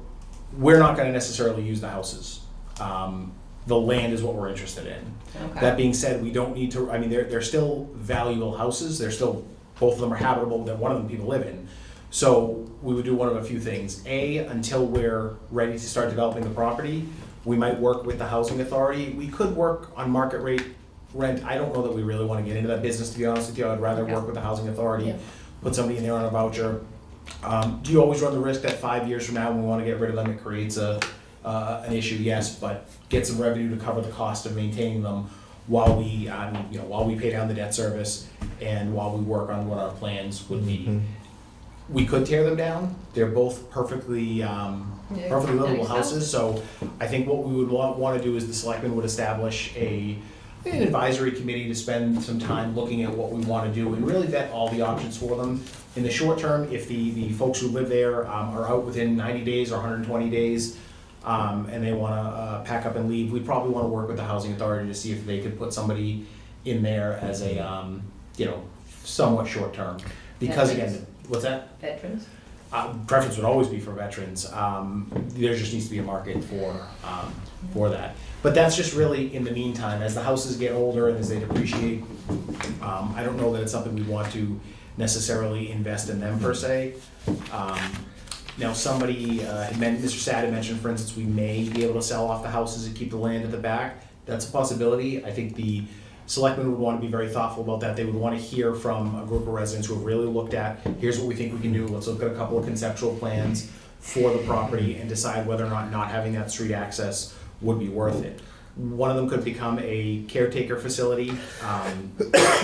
we're not gonna necessarily use the houses. The land is what we're interested in. Okay. That being said, we don't need to, I mean, they're still valuable houses, they're still, both of them are habitable, that one of them people live in. So we would do one of a few things. Until we're ready to start developing the property, we might work with the housing authority. We could work on market rate rent. I don't know that we really wanna get into that business, to be honest with you. I'd rather work with the housing authority, Yeah. put somebody in there on a voucher. Do you always run the risk that 5 years from now, when we wanna get rid of them, it creates an issue? Yes, but get some revenue to cover the cost of maintaining them while we, while we pay down the debt service and while we work on what our plans would be. We could tear them down. They're both perfectly livable nice houses, so I think what we would want to do is the selectmen would establish an advisory committee to spend some time looking at what we want to do and really vet all the options for them. In the short term, if the folks who live there are out within 90 days or 120 days, and they want to pack up and leave, we'd probably want to work with the housing authority to see if they could put somebody in there as a, somewhat short term. Because again, what's that? Veterans? Preference would always be for veterans. There just needs to be a market for that. But that's just really in the meantime, as the houses get older and as they depreciate. I don't know that it's something we want to necessarily invest in them per se. Now, somebody, Mr. Sad had mentioned, for instance, we may be able to sell off the houses and keep the land at the back. That's a possibility. I think the selectmen would want to be very thoughtful about that. They would want to hear from a group of residents who have really looked at, here's what we think we can do, let's look at a couple of conceptual plans for the property and decide whether or not having that street access would be worth it. One of them could become a caretaker facility.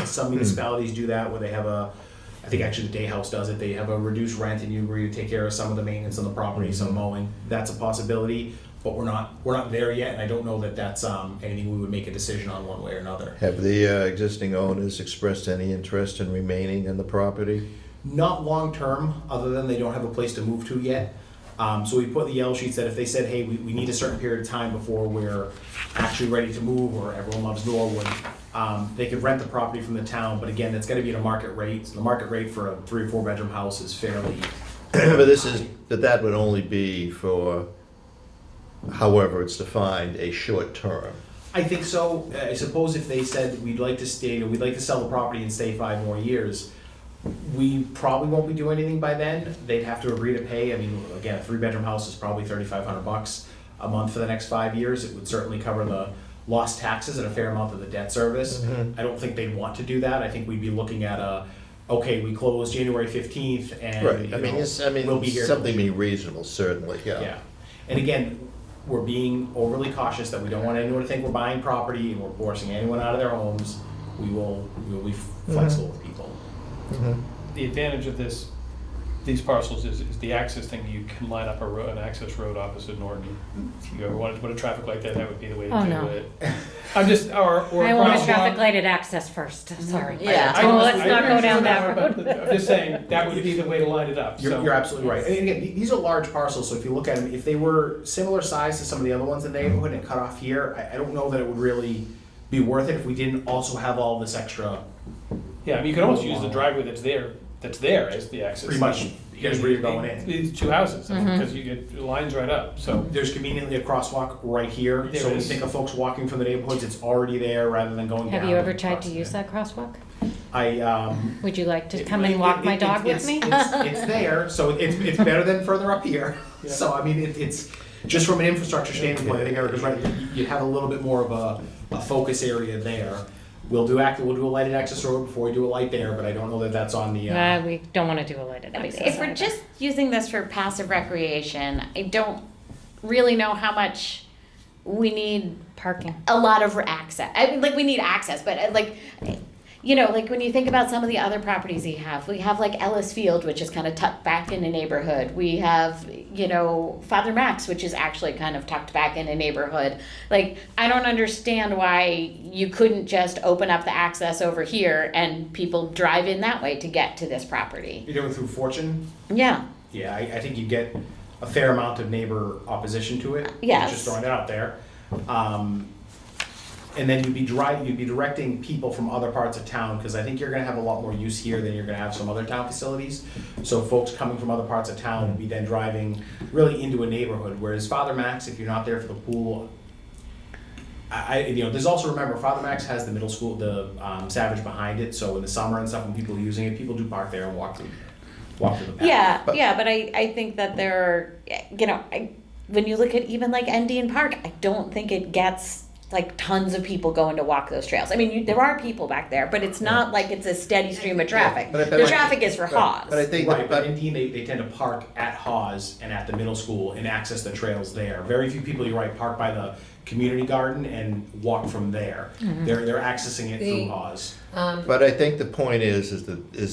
Some municipalities do that where they have I think actually the Day House does it, they have a reduced rent and you agree to take care of some of the maintenance on the property, some mowing. That's a possibility, but we're not there yet, and I don't know that that's anything we would make a decision on one way or another. Have the existing owners expressed any interest in remaining in the property? Not long-term, other than they don't have a place to move to yet. So we put in the yellow sheets that if they said, hey, we need a certain period of time before we're actually ready to move, or everyone loves Norwood, they could rent the property from the town, but again, it's gotta be at a market rate. So the market rate for a 3 or 4 bedroom house is fairly, But that would only be for, however it's defined, a short term. I think so. I suppose if they said we'd like to sell the property and stay 5 more years, we probably won't be doing anything by then. They'd have to agree to pay. I mean, again, a 3-bedroom house is probably $3,500 a month for the next 5 years. It would certainly cover the lost taxes and a fair amount of the debt service. I don't think they'd want to do that. I think we'd be looking at okay, we close January 15th and Right, I mean, we'll be here. something be reasonable, certainly, Yeah. And again, we're being overly cautious that we don't want anyone to think we're buying property and we're forcing anyone out of their homes. We will be flexible with people. The advantage of these parcels is the access thing. You can line up an access road opposite Norton. If you ever wanted to put a traffic light there, that would be the way to Oh, do no. it. I'm just, or I want a crosswalk. traffic lighted access first, sorry. Yeah. Oh, let's not go down that road. But I'm just saying, that would be the way to line it up, so. You're absolutely right. And again, these are large parcels, so if you look at them, if they were similar size to some of the other ones in the neighborhood and cut off here, I don't know that it would really be worth it if we didn't also have all this extra. Yeah, I mean, you could almost use the driveway that's there as the access. Pretty much, here's where you're going in. These 2 houses, because you get lines right up, so. There's conveniently a crosswalk right here, There so when you is. think of folks walking from the neighborhoods, it's already there rather than going down. Have you ever and tried to crossing use it. that crosswalk? I Would you like to come and walk my dog with me? It's there, so it's better than further up here. Yeah. So I mean, it's just from an infrastructure standpoint. I think Eric is right. You have a little bit more of a focus area there. We'll do a lighted access road before we do a light there, but I don't know that that's on the. We don't want to do a lighted I mean, access. if we're either. just using this for passive recreation, I don't really know how much we need Parking. a lot of access. I mean, like we need access, but like when you think about some of the other properties we have like Ellis Field, which is kind of tucked back in a neighborhood. We have, Father Max, which is actually kind of tucked back in a neighborhood. Like, I don't understand why you couldn't just open up the access over here and people drive in that way to get to this property. You're doing through Fortune. Yeah. Yeah, I think you get a fair amount of neighbor opposition to it. Yes. Just throwing it out there. And then you'd be directing people from other parts of town, because I think you're gonna have a lot more use here than you're gonna have some other town facilities. So folks coming from other parts of town would be then driving really into a neighborhood, whereas Father Max, if you're not there for the pool, there's also, remember, Father Max has the middle school, the Savage behind it, so in the summer and stuff, when people are using it, people do park there and walk through the path. Yeah, but I think that there are, when you look at even like Endian Park, I don't think it gets like tons of people going to walk those trails. I mean, there are people back there, but it's not like it's a steady stream of traffic. But The traffic is for Hawes. But I think, Right, but in Dean, they tend to park at Hawes and at the middle school and access the trails there. Very few people, you're right, park by the community garden and walk from there. They're accessing it through Hawes. but I think the point is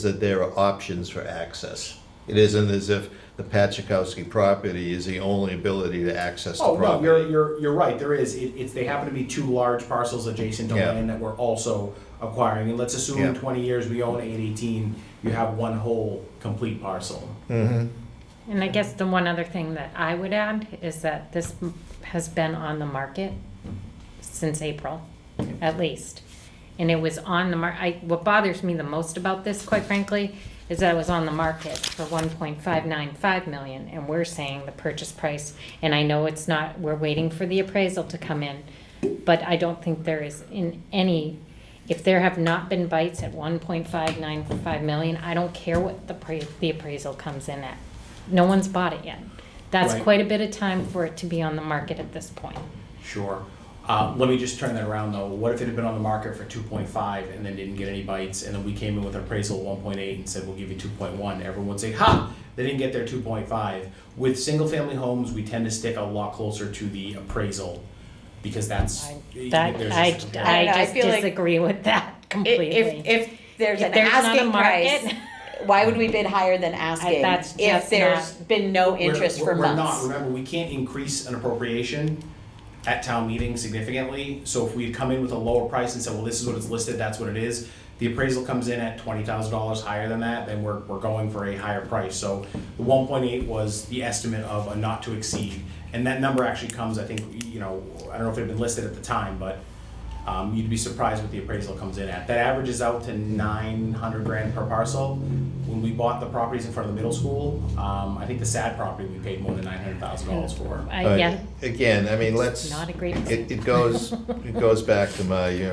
that there are options for access. It isn't as if the Pachakowski property is the only ability to access the Oh, no, property. you're right, there is. They happen to be 2 large parcels adjacent to Yeah. land that we're also acquiring. And let's assume in Yeah. 20 years we own 818, you have one whole complete parcel. Mhm. And I guess the one other thing that I would add is that this has been on the market since April, at least. And it was on the what bothers me the most about this, quite frankly, is that it was on the market for 1.595 million, and we're saying the purchase price, and I know it's not, we're waiting for the appraisal to come in, but I don't think there is if there have not been bites at 1.595 million, I don't care what the appraisal comes in at. No one's bought it yet. That's Right. quite a bit of time for it to be on the market at this point. Sure. Let me just turn that around though. What if it had been on the market for 2.5 and then didn't get any bites, and then we came in with an appraisal of 1.8 and said we'll give you 2.1? Everyone would say, "Ha! They didn't get their 2.5." With single-family homes, we tend to stick a lot closer to the appraisal because that's there's I don't know, I I just feel like disagree with that completely. If there's If an there's not a asking price, market- why would we bid higher than asking? That's if just there's been no interest for we're not. months. Remember, we can't increase an appropriation at town meeting significantly. So if we come in with a lower price and say, well, this is what it's listed, that's what it is. The appraisal comes in at $20,000 higher than that, then we're going for a higher price. So the 1.8 was the estimate of a not to exceed, and that number actually comes, I think, I don't know if it had been listed at the time, but you'd be surprised what the appraisal comes in at. That averages out to $900,000 per parcel. When we bought the properties in front of the middle school, I think the SAD property we paid more than $900,000 for. But Yeah, again, I mean, let's, not a great. it goes back to my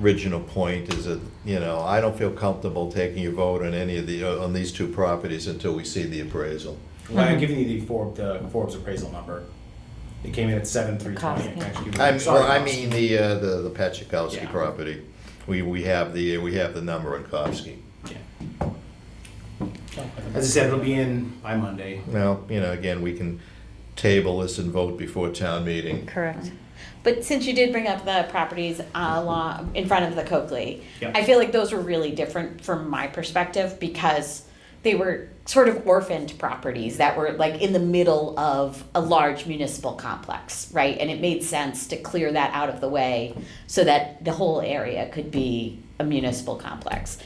original point is that, I don't feel comfortable taking a vote on any of on these two properties until we see the appraisal. Well, I'm giving you the Forbes appraisal number. It came in at 7,320. I can actually give you- I mean, the Pachakowski Yeah. property. We have the number on Kofsky. Yeah. As I said, it'll be in by Monday. Now, again, we can table this and vote before town meeting. Correct. But since you did bring up the properties along in front of the Coakley, Yep. I feel like those were really different from my perspective because they were sort of orphaned properties that were like in the middle of a large municipal complex, right? And it made sense to clear that out of the way so that the whole area could be a municipal complex.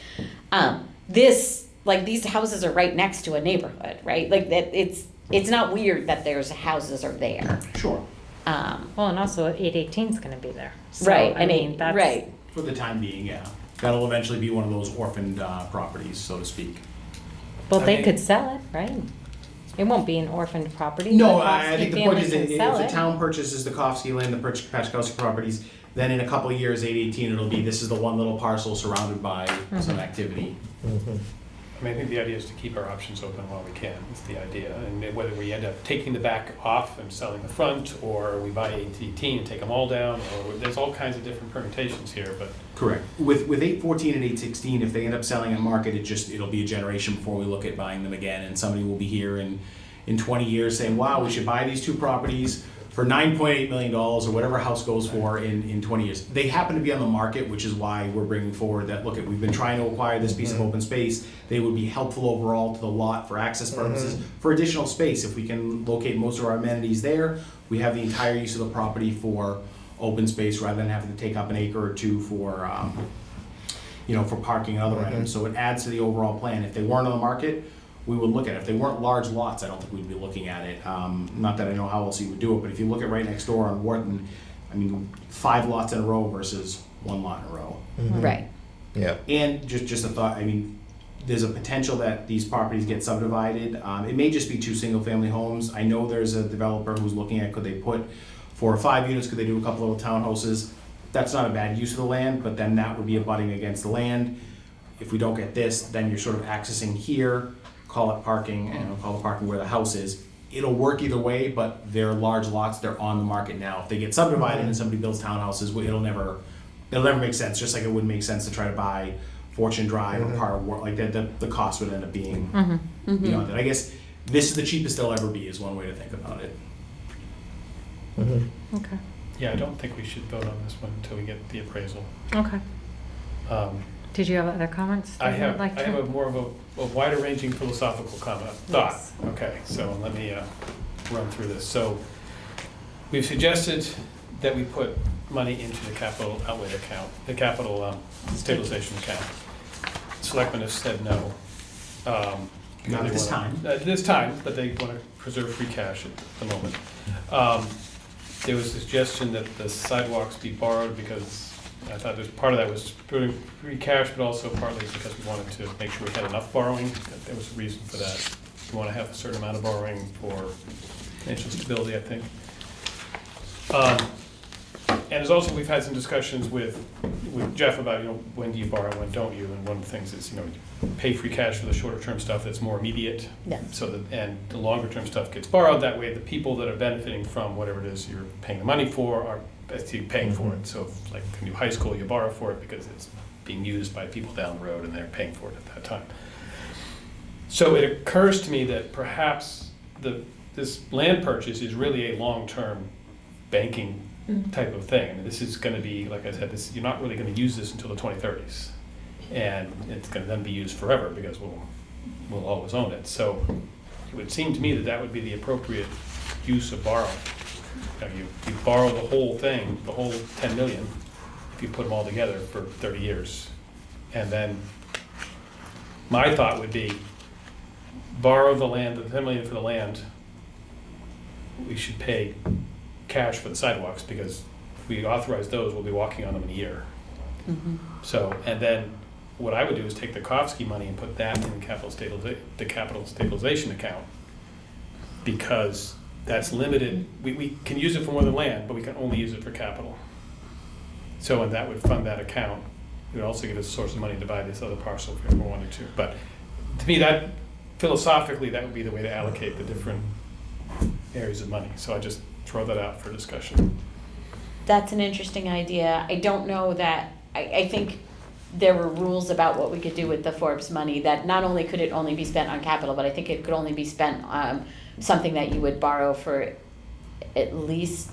These houses are right next to a neighborhood, right? Like that, it's not weird that there's houses are there. Sure. Well, and also 818 is going to be there. So, Right, I mean, that's right. For the time being, yeah. That'll eventually be one of those orphaned properties, so to speak. Well, I they mean- could sell it, right? It won't be an orphaned property. No, The I Kofsky think the family point is that can if sell the it. town purchases the Kofsky land, the Pachakowski properties, then in a couple of years, 818, it'll be, this is the one little parcel surrounded by some activity. I mean, I think the idea is to keep our options open while we can, is the idea. And whether we end up taking the back off and selling the front, or we buy 818 and take them all down, or there's all kinds of different permutations here, but Correct. With 814 and 816, if they end up selling at market, it'll be a generation before we look at buying them again, and somebody will be here in 20 years saying, wow, we should buy these two properties for $9.8 million or whatever a house goes for in 20 years. They happen to be on the market, which is why we're bringing forward that, look, we've been trying to acquire this piece of open space. They would be helpful overall to the lot for access purposes, for additional space. If we can locate most of our amenities there, we have the entire use of the property for open space rather than having to take up an acre or two for, for parking and other items. So it adds to the overall plan. If they weren't on the market, we would look at it. If they weren't large lots, I don't think we'd be looking at it. Not that I know how else you would do it, but if you look at right next door on Wharton, 5 lots in a row versus 1 lot in a row. Right. Yeah. And just a thought, there's a potential that these properties get subdivided. It may just be 2 single-family homes. I know there's a developer who's looking at, could they put 4 or 5 units, could they do a couple little townhouses? That's not a bad use of the land, but then that would be abutting against the land. If we don't get this, then you're sort of accessing here, call it parking, and call it parking where the house is. It'll work either way, but they're large lots, they're on the market now. If they get subdivided and somebody builds townhouses, it'll never make sense, just like it wouldn't make sense to try to buy Fortune Drive or Par War, like that, the cost would end up being, that. I guess this is the cheapest they'll ever be, is one way to think about it. Okay. yeah, I don't think we should vote on this one until we get the appraisal. Okay. Um, Did you have other comments? I that you would have like to? a more of a wider ranging philosophical thought. Yes. Okay, so let me run through this. So we've suggested that we put money into the capital outlay account, the capital stabilization account. Selectmen have said no. Not at this time. At this time, but they want to preserve free cash at the moment. There was a suggestion that the sidewalks be borrowed because I thought there's part of that was free cash, but also partly because we wanted to make sure we had enough borrowing. That there was a reason for that. We want to have a certain amount of borrowing for financial stability, I think. And there's also, we've had some discussions with Jeff about, when do you borrow, when don't you? And one of the things is, you pay free cash for the shorter term stuff that's more immediate. Yeah. So that, and the longer term stuff gets borrowed. That way the people that are benefiting from whatever it is you're paying the money for are as you paying for it. So if, like a new high school, you borrow for it because it's being used by people down the road and they're paying for it at that time. So it occurs to me that perhaps this land purchase is really a long-term banking type of thing. I mean, this is going to be, like I said, you're not really going to use this until the 2030s. And it's going to then be used forever because we'll always own it. So it would seem to me that that would be the appropriate use of borrow. You borrow the whole thing, the whole 10 million, if you put them all together for 30 years. And then my thought would be borrow the land, the 10 million for the land. We should pay cash for the sidewalks because if we authorize those, we'll be walking on them in a year. So, and then what I would do is take the Kofsky money and put that in the capital stabilization account, because that's limited. We can use it for more than land, but we can only use it for capital. So, and that would fund that account. It would also give us a source of money to buy this other parcel if we ever wanted to. But to me, that philosophically, that would be the way to allocate the different areas of money. So I just throw that out for discussion. That's an interesting idea. I don't know that, I think there were rules about what we could do with the Forbes money, that not only could it only be spent on capital, but I think it could only be spent on something that you would borrow for at least,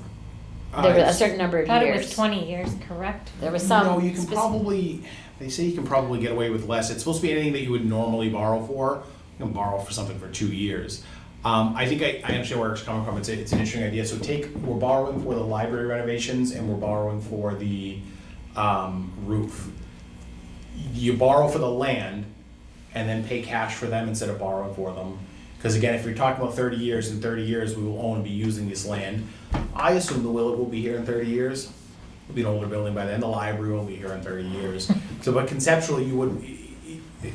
there was a certain number of I thought years. it was 20 years, correct? There was some. No, you can specific- probably, they say you can probably get away with less. It's supposed to be anything that you would normally borrow for. You can borrow for something for 2 years. I think I understand where it's coming from. It's an interesting idea. So we're borrowing for the library renovations and we're borrowing for the roof. You borrow for the land and then pay cash for them instead of borrowing for them. Because again, if you're talking about 30 years, in 30 years we will own and be using this land. I assume the Willard will be here in 30 years. It'll be an older building by then. The library will be here in 30 years. So, but conceptually,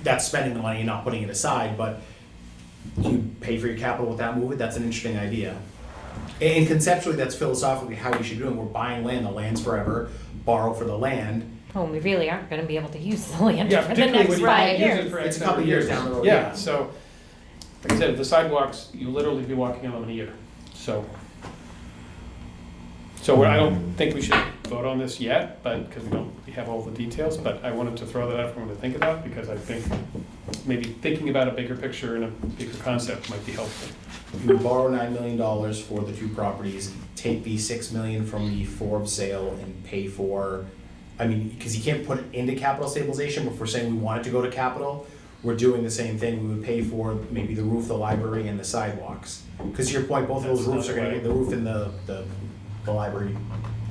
that's spending the money and not putting it aside, but you pay for your capital without moving. That's an interesting idea. And conceptually, that's philosophically how we should do it. We're buying land. The land's forever. Borrow for the land. Well, we really aren't going to be able to use the land Yeah, for the particularly next when you 5 use years. it for It's X a couple number of years down the road, Yeah, yeah. so, like I said, the sidewalks, you literally be walking on them in a year, so. I don't think we should vote on this yet, but, because we have all the details, but I wanted to throw that out for everyone to think about, because I think maybe thinking about a bigger picture and a bigger concept might be helpful. You would borrow $9 million for the two properties, take the $6 million from the Forbes sale and pay for, because you can't put it into capital stabilization, but if we're saying we want it to go to capital, we're doing the same thing. We would pay for maybe the roof, the library, and the sidewalks. Because to your point, both of those That's roofs are gonna another get, the roof and the library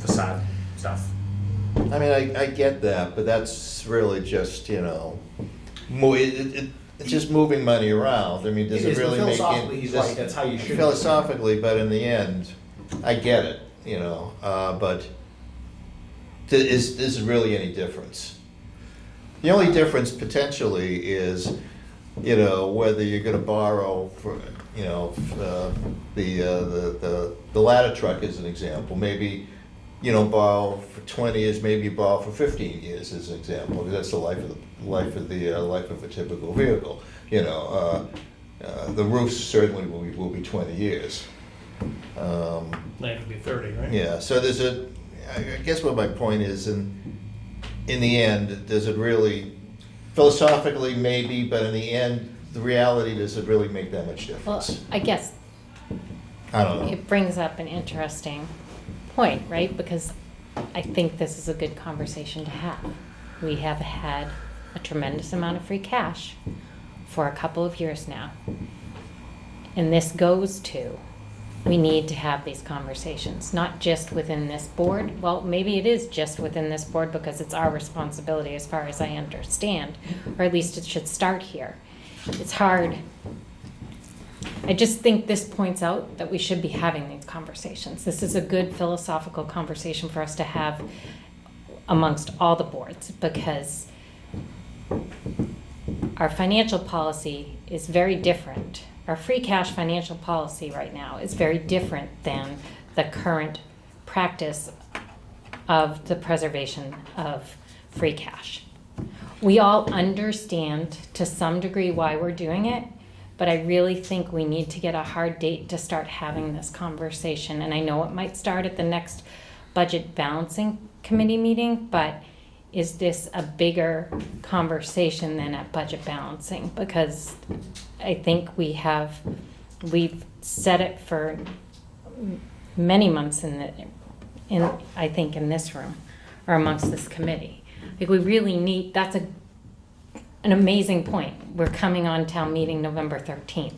facade stuff. I mean, I get that, but that's really just, it's just moving money around. I mean, does It it is, but really make it? philosophically, he's right, that's how you should. Philosophically, but in the end, I get it, but is really any difference? The only difference potentially is, whether you're gonna borrow for, the ladder truck as an example. Maybe you don't borrow for 20 years, maybe you borrow for 15 years as an example, because that's the life of a typical vehicle. The roofs certainly will be 20 years. Land would be 30, right? Yeah, so I guess what my point is, in the end, does it really, philosophically maybe, but in the end, the reality, does it really make that much Well, difference? I guess I don't know. it brings up an interesting point, right? Because I think this is a good conversation to have. We have had a tremendous amount of free cash for a couple of years now. And this goes to, we need to have these conversations, not just within this board. Well, maybe it is just within this board because it's our responsibility as far as I understand, or at least it should start here. It's hard. I just think this points out that we should be having these conversations. This is a good philosophical conversation for us to have amongst all the boards, because our financial policy is very different. Our free cash financial policy right now is very different than the current practice of the preservation of free cash. We all understand to some degree why we're doing it, but I really think we need to get a hard date to start having this conversation. And I know it might start at the next budget balancing committee meeting, but is this a bigger conversation than at budget balancing? Because I think we've said it for many months I think in this room or amongst this committee. Like we really need, that's an amazing point. We're coming on town meeting November 13th.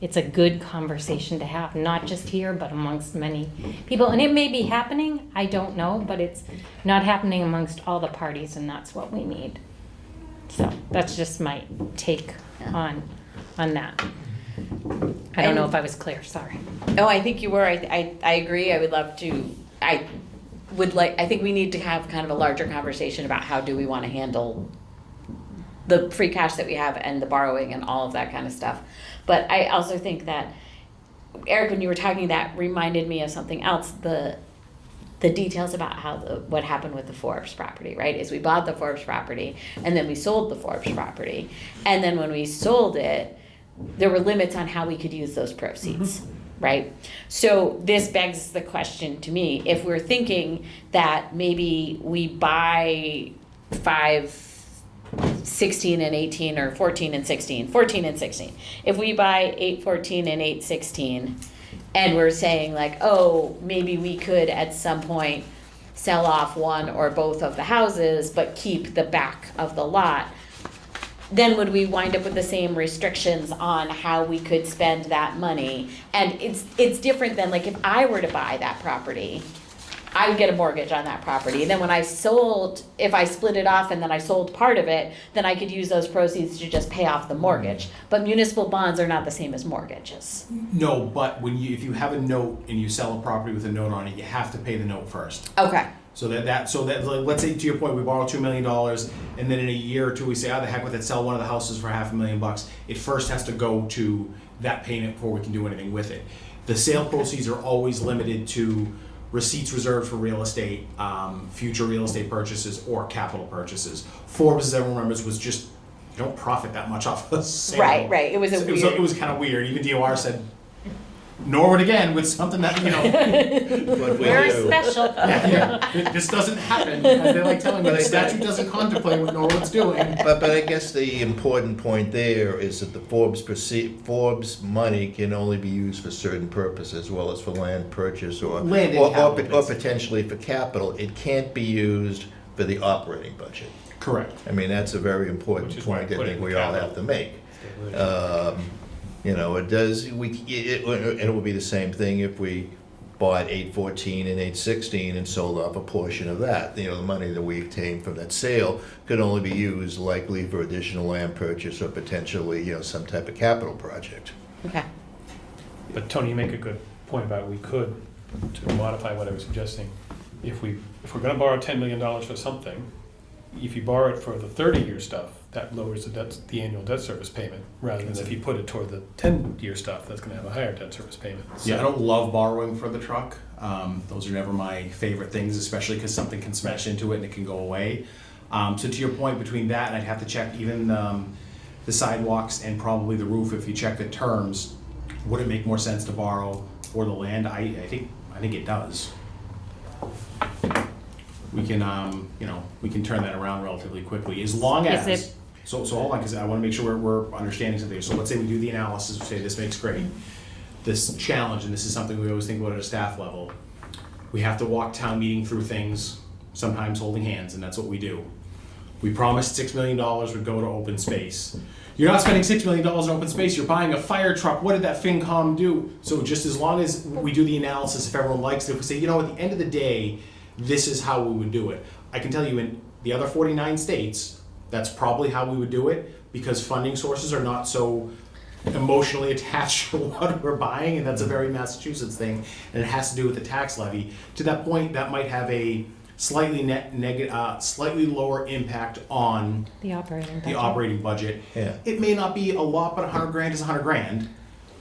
It's a good conversation to have, not just here, but amongst many people. And it may be happening, I don't know, but it's not happening amongst all the parties, and that's what we need. So that's just my take on that. I don't know if I was clear, sorry. No, I think you were. I agree. I would love to. I think we need to have kind of a larger conversation about how do we want to handle the free cash that we have and the borrowing and all of that kind of stuff. But I also think that, Eric, when you were talking, that reminded me of something else. The details about what happened with the Forbes property, right? Is we bought the Forbes property and then we sold the Forbes property, and then when we sold it, there were limits on how we could use those proceeds, right? So this begs the question to me, if we're thinking that maybe we buy 5, 16 and 18, or 14 and 16, 14 and 16. If we buy 8, 14 and 8, 16, and we're saying like, oh, maybe we could at some point sell off one or both of the houses, but keep the back of the lot, then would we wind up with the same restrictions on how we could spend that money? And it's different than like if I were to buy that property, I would get a mortgage on that property. And then when I sold, if I split it off and then I sold part of it, then I could use those proceeds to just pay off the mortgage. But municipal bonds are not the same as mortgages. No, but if you have a note and you sell a property with a note on it, you have to pay the note first. Okay. So that like, let's say to your point, we borrow $2 million, and then in a year or two we say, oh, the heck with it, sell one of the houses for $500,000. It first has to go to that payment before we can do anything with it. The sale proceeds are always limited to receipts reserved for real estate, future real estate purchases, or capital purchases. Forbes, as everyone remembers, was just, you don't profit that much off a sale. Right. It was It was kind of weird. Even DOR said, Norwood again with something that, But we Very do. special. this doesn't happen, as they like telling me, the statute doesn't contemplate what Norwood's doing. But I guess the important point there is that the Forbes money can only be used for certain purposes, as well as for land purchase or Land and or capital, potentially for capital. It can't be used for the operating budget. Correct. I mean, that's a very important Which is why I point I put it think in we all capital. have to make. It does, and it would be the same thing if we bought 814 and 816 and sold off a portion of that. The money that we obtained from that sale could only be used likely for additional land purchase or potentially, some type of capital project. Okay. But Tony, you make a good point about we could, to modify what I was suggesting, if we're gonna borrow $10 million for something, if you borrow it for the 30-year stuff, that lowers the annual debt service payment, rather than if you put it toward the 10-year stuff, that's gonna have a higher debt service payment. Yeah, I don't love borrowing for the truck. Those are never my favorite things, especially because something can smash into it and it can go away. So to your point, between that and I'd have to check even the sidewalks and probably the roof, if you check the terms, would it make more sense to borrow for the land? I think it does. We can we can turn that around relatively quickly, as long Is as. it- So hold on, because I want to make sure we're understanding something. So let's say we do the analysis, we say this makes great. This challenge, and this is something we always think about at a staff level, we have to walk town meeting through things, sometimes holding hands, and that's what we do. We promised $6 million would go to open space. You're not spending $6 million in open space, you're buying a fire truck, what did that FinCom do? So just as long as we do the analysis, if everyone likes it, if we say, at the end of the day, this is how we would do it. I can tell you in the other 49 states, that's probably how we would do it, because funding sources are not so emotionally attached to what we're buying, and that's a very Massachusetts thing, and it has to do with the tax levy. To that point, that might have a slightly slightly lower impact on The operating budget. the operating budget. Yeah. It may not be a lot, but $100,000 is $100,000.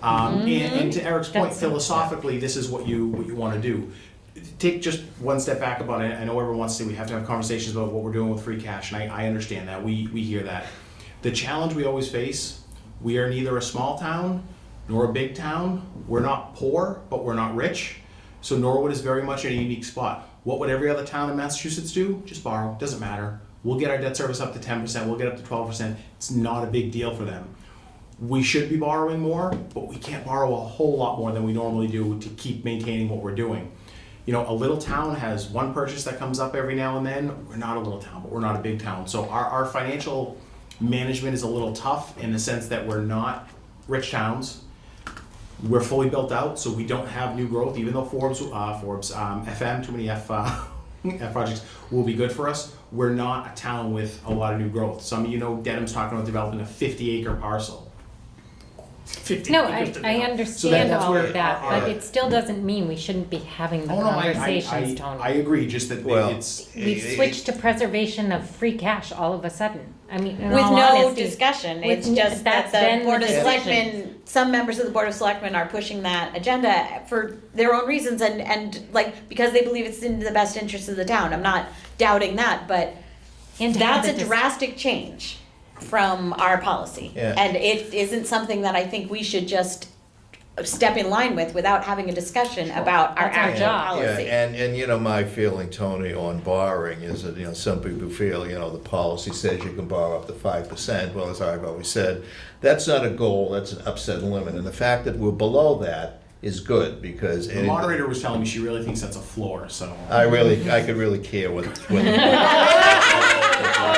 And to Eric's point, That's- philosophically, this is what you want to do. Take just one step back about it. I know everyone wants to say we have to have conversations about what we're doing with free cash, and I understand that. We hear that. The challenge we always face, we are neither a small town nor a big town. We're not poor, but we're not rich. So Norwood is very much in a unique spot. What would every other town in Massachusetts do? Just borrow, doesn't matter. We'll get our debt service up to 10%, we'll get up to 12%. It's not a big deal for them. We should be borrowing more, but we can't borrow a whole lot more than we normally do to keep maintaining what we're doing. You know, a little town has one purchase that comes up every now and then. We're not a little town, but we're not a big town. So our financial management is a little tough in the sense that we're not rich towns. We're fully built out, so we don't have new growth, even though FM, too many F projects will be good for us. We're not a town with a lot of new growth. Some of you know Dedham's talking about developing a 50-acre parcel. 50 No, acres to I develop. So understand that's all where of that, our- but it still doesn't mean we shouldn't be having the Oh, no, conversations, I Tony. agree, just that Well, it's, We've switched to preservation of free cash all of a sudden. I mean, in With all no honesty, discussion, with it's n- just that that's been the the Board of decision. Selectmen, some members of the Board of Selectmen are pushing that agenda for their own reasons and like, because they believe it's in the best interest of the town. I'm not doubting that, but And to have that's a the dis- drastic change from our policy. Yeah. And it isn't something that I think we should just step in line with without having a discussion about our That's our actual job. Yeah, policy. and you know, my feeling, Tony, on borrowing is that, you know, some people feel, you know, the policy says you can borrow up to 5%. Well, as I've always said, that's not a goal, that's an upset limit. And the fact that we're below that is good, because the moderator was telling me she really thinks that's a floor, so. I could really care what.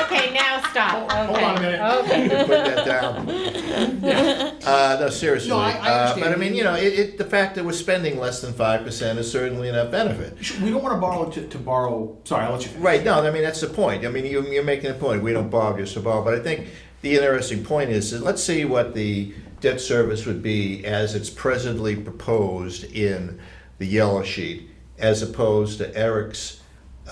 Okay, now stop. Hold on a minute. Okay. Put that down. No, seriously. No, I understand. But I mean, you know, the fact that we're spending less than 5% is certainly a benefit. We don't want to borrow to borrow, sorry, I'll let you finish. Right, no, I mean, that's the point. I mean, you're making a point. We don't borrow just to borrow. But I think the interesting point is, that let's see what the debt service would be as it's presently proposed in the yellow sheet, as opposed to Eric's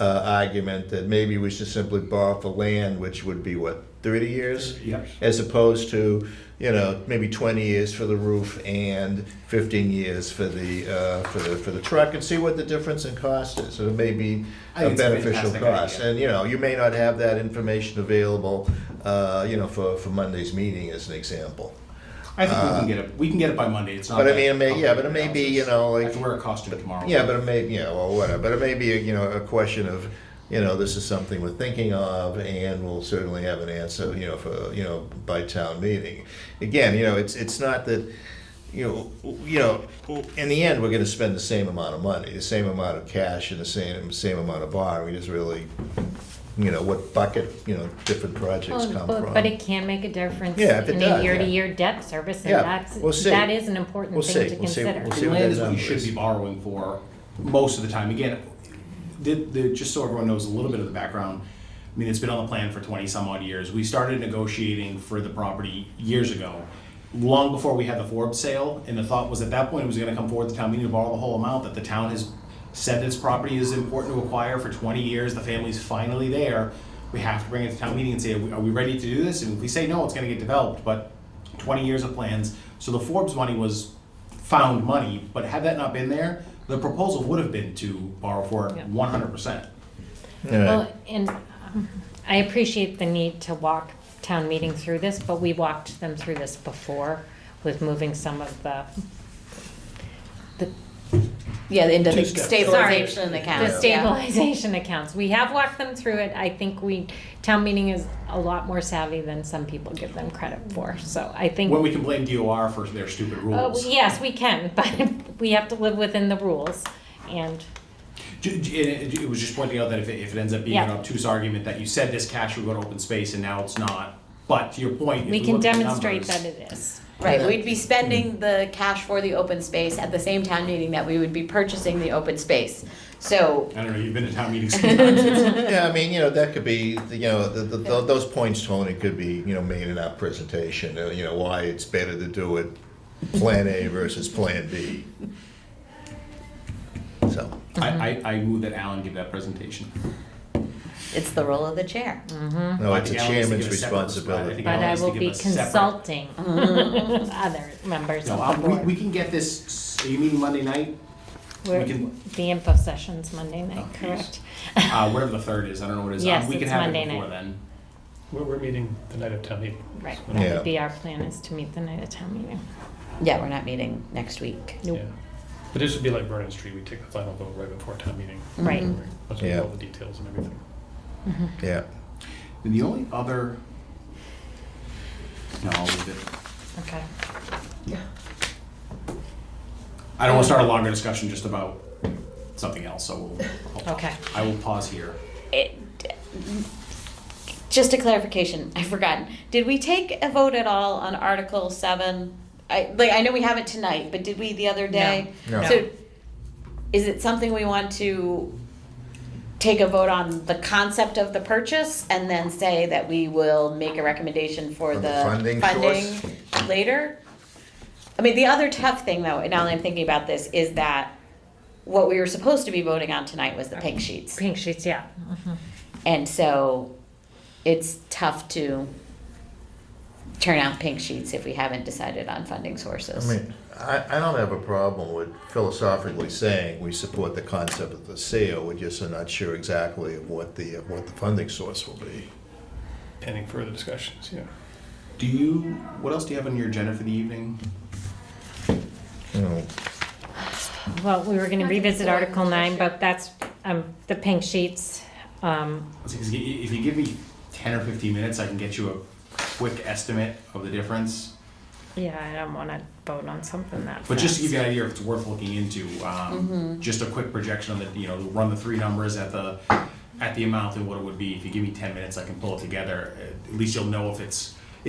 argument that maybe we should simply borrow for land, which would be what, 30 years? Yep. As opposed to, you know, maybe 20 years for the roof and 15 years for the truck, and see what the difference in cost is. So it may be I a think it's a beneficial fantastic cost. idea. And, you know, you may not have that information available, you know, for Monday's meeting as an example. I think we can get it by Monday, it's not. But I that mean, but it may be, you know, I like. have to wear a costume tomorrow. Yeah, but it may, you know, or whatever, but it may be, you know, a question of, you know, this is something we're thinking of, and we'll certainly have an answer, you know, for, you know, by town meeting. Again, you know, it's not that, you know, in the end, we're gonna spend the same amount of money, the same amount of cash, and the same amount of borrowing, just really, you know, what bucket, you know, different projects come from. But it can make a difference Yeah, if it in does, a year-to-year debt service, and Yeah, we'll see. that is an important We'll thing see. to We'll see. consider. We'll see. Land is what you Numbers. should be borrowing for most of the time. Again, just so everyone knows a little bit of the background, I mean, it's been on the plan for 20 some odd years. We started negotiating for the property years ago, long before we had the Forbes sale, and the thought was at that point it was gonna come forward to town meeting to borrow the whole amount that the town has said its property is important to acquire for 20 years. The family's finally there. We have to bring it to town meeting and say, are we ready to do this? And if we say no, it's gonna get developed, but 20 years of plans. So the Forbes money was found money, but had that not been there, the proposal would have been to borrow for it Yeah. 100%. All right. Well, and I appreciate the need to walk town meeting through this, but we walked them through this before with moving some of the Yeah, into the Two steps. stabilization Sorry, account. the yeah. stabilization accounts. We have walked them through it. I think town meeting is a lot more savvy than some people give them credit for. So I think. When we can blame DOR for their stupid rules. Yes, we can, but we have to live within the rules. And It was just pointing out that if it ends up being an Yeah. obtuse argument that you said this cash would go to open space and now it's not. But to your point, if we we can look at the demonstrate numbers- that it is. Right, we'd be spending the cash for the open space at the same town meeting that we would be purchasing the open space. So, I don't know, you've been to town meetings sometimes. Yeah, I mean, you know, that could be, you know, those points, Tony, could be, you know, made in our presentation, you know, why it's better to do it Plan A versus Plan B. So, I move that Alan give that presentation. it's the role of the chair. no, I it's a think Alan needs to chairman's give a separate response. I responsibility. think But Alan I needs to will give be a separate- consulting other members No, of the we board. can get this, are you meeting Monday night? We're- we can- The info session's Monday night, Oh, geez. correct? Whatever the third is, I don't know what it is. Yes, We can it's have Monday it before night. then. We're meeting the night of town meeting. Right, So- that would be our plan, is to meet the night of town meeting. Yeah, we're not meeting next week. Nope. Yeah. But this would be like Vernon Street, we take the final vote right before town meeting. Right. Once we Yeah. have all the details and everything. Yeah. And the only other, no, I'll leave it. Okay. I don't want to start a longer discussion just about something else, so Okay. I will pause here. Just a clarification, I've forgotten. Did we take a vote at all on Article 7? I know we haven't tonight, but did we the other day? No. So is it something we want to take a vote on the concept of the purchase and then say that we will make a recommendation for For the the funding funding source? later? I mean, the other tough thing though, now that I'm thinking about this, is that what we were supposed to be voting on tonight was the pink sheets. Pink sheets, yeah. And so it's tough to turn out pink sheets if we haven't decided on funding I sources. mean, I don't have a problem with philosophically saying we support the concept of the sale, we just are not sure exactly of what the funding source will be. Pending further discussions, yeah. What else do you have on your agenda for the evening? You know, Well, we were gonna I think revisit so. Article 9, but that's, the pink sheets. If you give me 10 or 15 minutes, I can get you a quick estimate of the difference. Yeah, I don't wanna vote on something that But just to fast. give you an idea if it's worth looking into, just a quick projection on the, run the three numbers at the amount and what it would be. If you give me 10 minutes, I can pull it together. At least you'll know if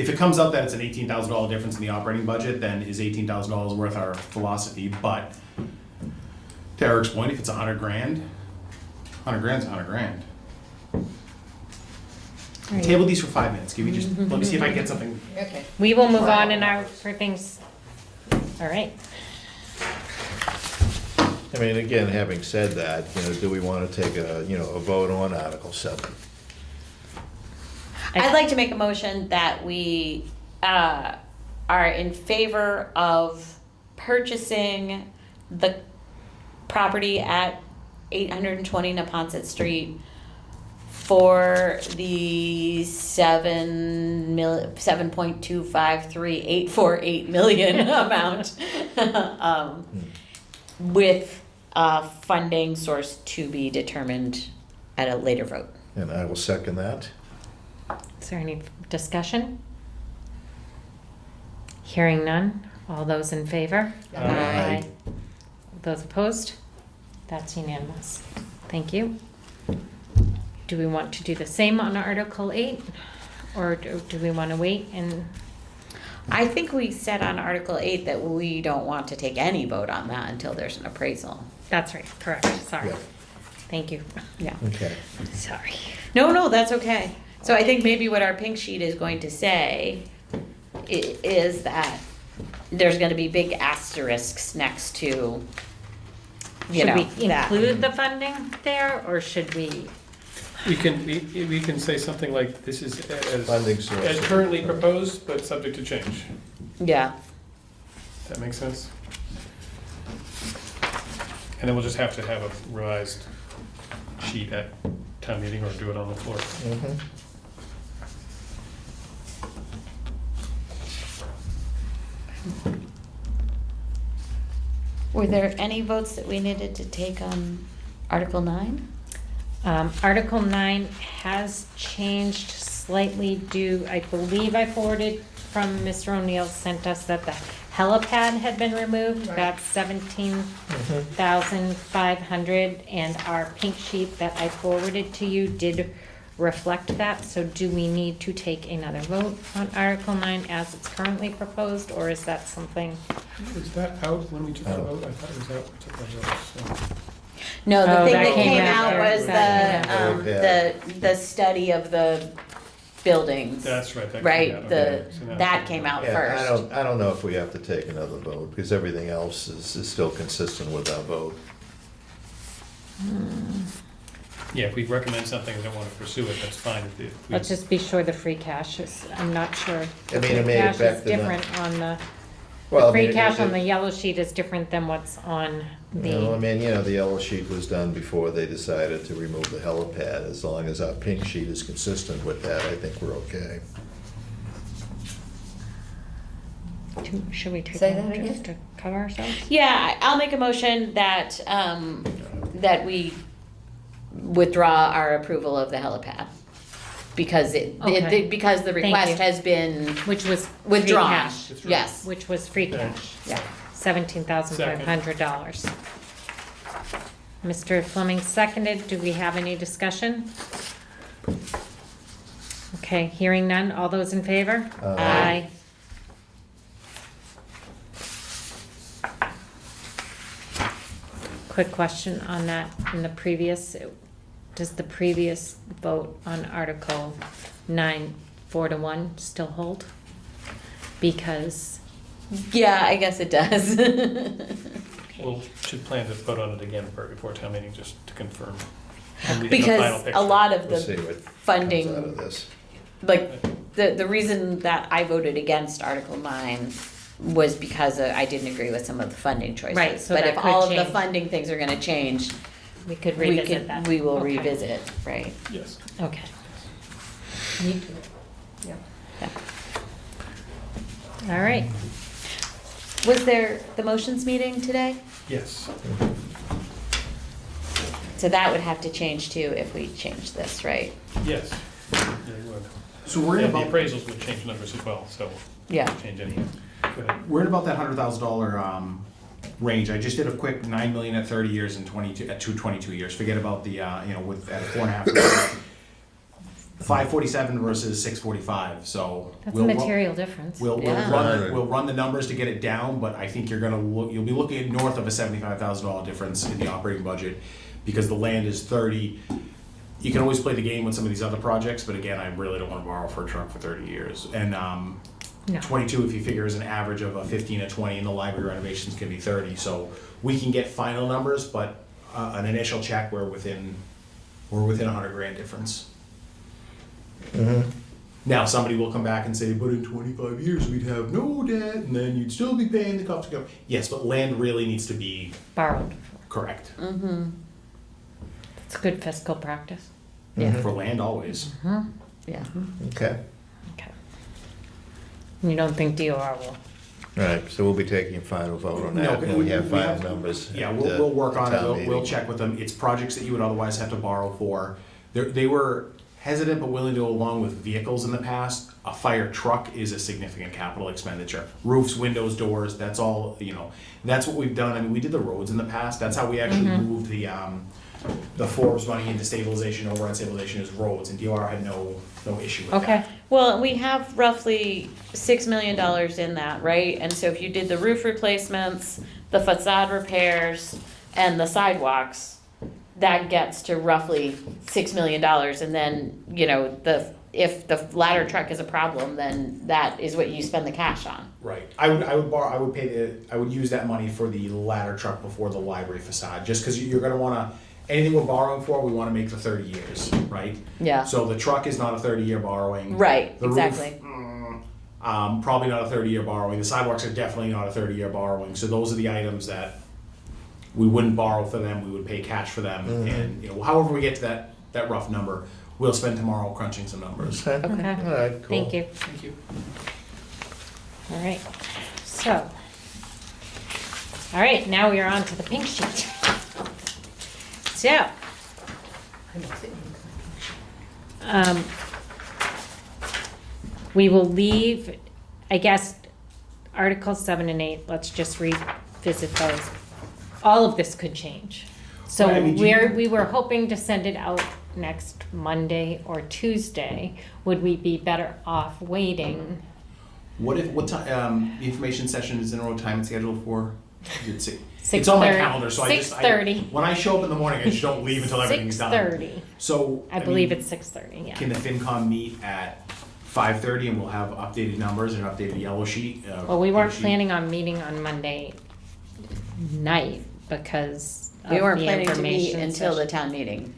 it comes up that it's an $18,000 difference in the operating budget, then is $18,000 worth our philosophy? But to Eric's point, if it's $100 grand, $100 grand's $100 grand. Right. Table these for 5 minutes. Let me see if I can get something. Okay. We will move on in our, for things, all right. I mean, again, having said that, do we want to take a vote on Article 7? I'd like to make a motion that we are in favor of purchasing the property at 820 Neponset Street for the $7.253848 million amount, with a funding source to be determined at a later vote. And I will second that. Is there any discussion? Hearing none, all those in favor? Aye. Those opposed? That's unanimous. Thank you. Do we want to do the same on Article 8? Or do we want to wait and, I think we said on Article 8 that we don't want to take any vote on that until there's an appraisal. that's right, correct, sorry. Yeah. Thank you. Yeah. Okay. Sorry. No, that's okay. So I think maybe what our pink sheet is going to say is that there's gonna be big asterisks next to, you Should know, we that. include the funding there, or should we? We can say something like, this is Funding as source. currently proposed, but subject to change. Yeah. That makes sense? And then we'll just have to have a revised sheet at town meeting or do it on the floor. Mhm. Were there any votes that we needed to take on Article 9? Article 9 has changed slightly due, I believe I forwarded from Mr. O'Neill, sent us that the helipad had been removed. Right. That's 17,500, and our pink sheet that I forwarded to you did reflect that. So do we need to take another vote on Article 9 as it's currently proposed, or is that something? Was that out when we took the vote? I thought it was out when we took the vote, so. No, the Oh, thing that that came came out after. was That the study of the buildings. That's right. That came Right, out, the, okay. So now that it's- came out Yeah, first. I don't know if we have to take another vote, because everything else is still consistent with our vote. Yeah, if we recommend something and don't want to pursue it, that's fine. If we- Let's just be sure the free cash is, I'm not sure. I The mean, it free may cash is affect the nu- different on the, Well, I the free mean, cash on the yellow sheet is different than what's on No, I the, mean, the yellow sheet was done before they decided to remove the helipad. As long as our pink sheet is consistent with that, I think we're okay. Should we take Say a that moment again? just to cover ourselves? Yeah, I'll make a motion that, that we withdraw our approval of the helipad. Because Okay. because the Thank request you. has been Which was withdrawn. free cash. Withdrawn. Yes, Which was free Yeah. cash, yeah. $17,500. Mr. Fleming seconded. Do we have any discussion? Okay, hearing none. All those in favor? Aye. Quick question on that. In the previous, does the previous vote on Article 9, 4-1 still hold? Because, Yeah, I guess it does. We'll, should plan to vote on it again before town meeting, just to confirm. when we get the final Because a picture. lot of We'll see the what funding, comes out of this. like, the reason that I voted against Article 9 was because I didn't agree with some of the funding choices. Right, so But that if could all of the change. funding things are gonna change, we could we revisit could, that. we will Okay. revisit, right? Yes. Okay. Me too. Yeah. All right. Was there the motions meeting today? Yes. So that would have to change too if we change this, right? Yes. Yeah, you would. So we're in And the about, appraisals would change numbers as well, so. Yeah. Change any. Go ahead. we're in about that $100,000 range. I just did a quick 9 million at 30 years and 22 years. Forget about the, with at 4.5. 547 versus 645, so. That's a we'll- material difference. Yeah. We'll run the numbers to get it down, but I think you'll be looking at north of a $75,000 difference in the operating budget, because the land is 30. You can always play the game with some of these other projects, but again, I really don't wanna borrow for a truck for 30 years. And, No. 22, if you figure is an average of a 15 to 20, and the library renovations can be 30, so we can get final numbers, but, an initial check, we're within $100,000 difference. Now, somebody will come back and say, but in 25 years, we'd have no debt, and then you'd still be paying the cost of government. Yes, but land really needs to be Borrowed. correct. Mm-hmm. It's good fiscal practice. Yeah. For land, always. Yeah. Okay, Okay. You don't think DOR will? all right, so we'll be taking a final vote on No, that when we have we final have- numbers. Yeah, at, we'll work on it, town we'll meeting. check with them. It's projects that you would otherwise have to borrow for. They were hesitant but willing to go along with vehicles in the past. A fire truck is a significant capital expenditure. Roofs, windows, doors, that's all, that's what we've done. I mean, we did the roads in the past. That's how we actually moved the Forbes money into stabilization. Override stabilization is roads, and DOR had no issue with that. Okay. Well, we have roughly $6 million in that, right? And so if you did the roof replacements, the facade repairs, and the sidewalks, that gets to roughly $6 million. And then, if the ladder truck is a problem, then that is what you spend the cash on. Right. I would use that money for the ladder truck before the library facade, just because you're gonna wanna, anything we're borrowing for, we wanna make for 30 years, right? Yeah. So the truck is not a 30-year borrowing. Right, The roof, exactly. probably not a 30-year borrowing. The sidewalks are definitely not a 30-year borrowing. So those are the items that we wouldn't borrow for them, we would pay cash for them. And, however we get to that rough number, we'll spend tomorrow crunching some numbers. Okay, Okay. all right, cool. Thank you. Thank you. All right. So, all right, now we are on to the pink sheet. So, we will leave, I guess, Articles 7 and 8, let's just revisit those. All of this could change. So Right, I mean, we were hoping to send it out next Monday or Tuesday. Would we be better off waiting? What time, the information session is in a row time and scheduled for? It's on my 6:30. calendar, so I just. 6:30. When I show up in the morning, I just don't leave until everything's done. 6:30. So. I believe mean, it's 6:30, yeah. Can the FinCom meet at 5:30 and we'll have updated numbers and an updated yellow sheet? Well, we weren't sheet? planning on meeting on Monday night because of We weren't the planning to meet information until the session. town meeting.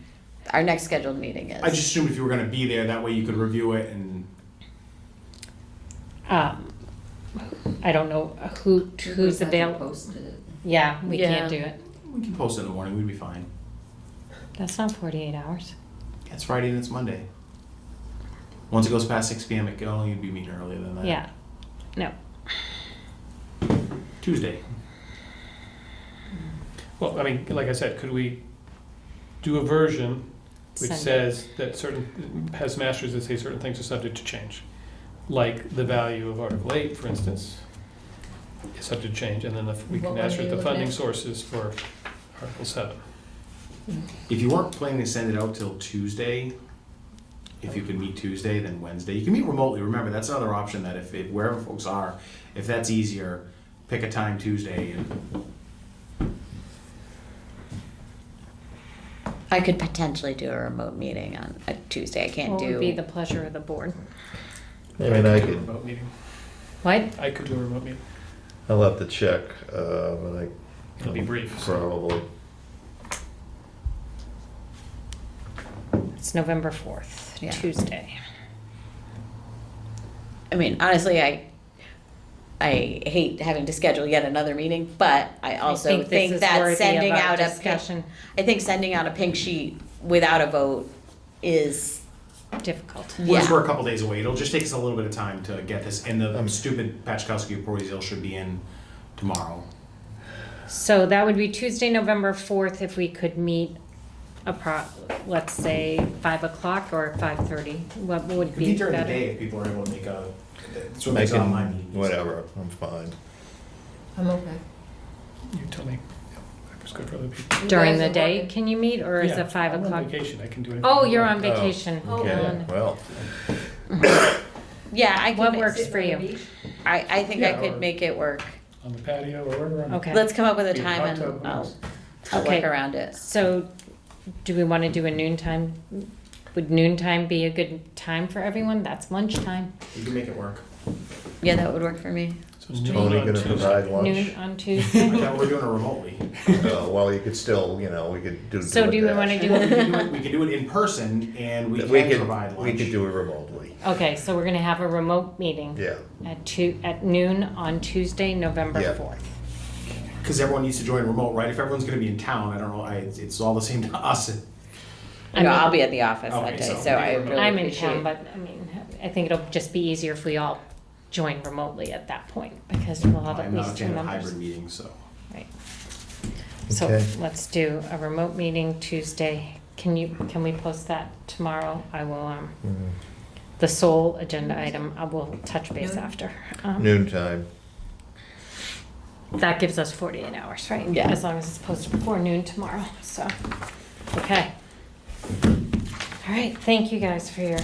Our next scheduled meeting is. I just assumed if you were gonna be there, that way you could review it and. I don't know who's available. Yeah, we Yeah. can't do it. We can post it in the morning, we'd be fine. That's not 48 hours. It's Friday and it's Monday. Once it goes past 6 p.m. it can only be meeting earlier than that. Yeah, no. Tuesday. Well, I mean, like I said, could we do a version which Send it. says that has masters that say certain things are subject to change? Like the value of Article 8, for instance, is subject to change, and then we What can one ask are you the looking funding at? sources for Article 7. If you weren't planning to send it out till Tuesday, if you could meet Tuesday, then Wednesday. You can meet remotely. Remember, that's another option, that if wherever folks are, if that's easier, pick a time Tuesday and I could potentially do a remote meeting on a Tuesday. I can't What do. would be the pleasure of the board? I mean, I do a could, remote meeting. What? I could do a remote meeting. I'll have to check, but It'll be brief. so- probably. It's November 4th, Yeah. Tuesday. I mean, honestly, I hate having to schedule yet another meeting, but I also think think, this is that worthy of sending our out discussion. I think sending out a pink sheet without a vote is Difficult. We're yeah. we're a couple days away. It'll just take us a little bit of time to get this, and the stupid Pachkowski appraisal should be in tomorrow. So that would be Tuesday, November 4th, if we could meet, let's say 5 o'clock or 5:30. What would It could be be during the better? day if people are able to make a, it's what I makes an can, online meeting. whatever, I'm fine. I'm okay. You tell me. Yeah, it's good for other people. You During guys the are day, working? can you meet, or is Yeah, it 5 I'm o'clock? on vacation, I can do anything. Oh, I you're want. on vacation. Okay, Ellen. well, Yeah, I can. What works for you? I think I Yeah, could or- make it work. On the patio or wherever I'm. Okay. Let's come up with a Be a time hot tub, and who knows? I'll Okay. work around it. So, do we want to do a noontime? Would noontime be a good time for everyone? That's lunchtime. You can make it work. Yeah, that would work for me. So it's Tony noon on gonna Tuesday. provide lunch? Noon on I Tuesday? thought we were doing it remotely. Well, you could still, we could do. So do we that. want to do We could do it in person, and we We can could, provide we lunch. could do it remotely, Okay, so we're gonna have a remote meeting yeah. at noon on Tuesday, November Yeah. 4th. Because everyone needs to join remote, right? If everyone's going to be in town, I don't know. It's all the same to us. I mean- I'll be at the office Okay, that day, so so I maybe really I'm in appreciate. town, but I mean, I think it'll just be easier if we all join remotely at that point, because we'll have at I'm not a least two fan of members. hybrid meetings, so. Right. So Okay. let's do a remote meeting Tuesday. Can we post that tomorrow? I will, the sole agenda item, I will touch base Noon? after. Noontime, That gives us 48 hours, right? Yeah. As long as it's posted before noon tomorrow, so, okay. All right, thank you guys for your,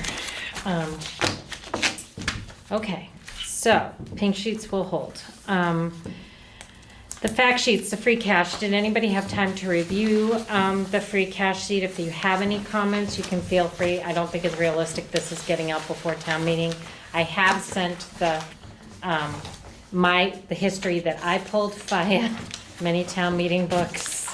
okay, so, pink sheets will hold. The fact sheets, the free cash, did anybody have time to review the free cash sheet? If you have any comments, you can feel free. I don't think it's realistic this is getting out before town meeting. I have sent the history that I pulled via many town meeting books.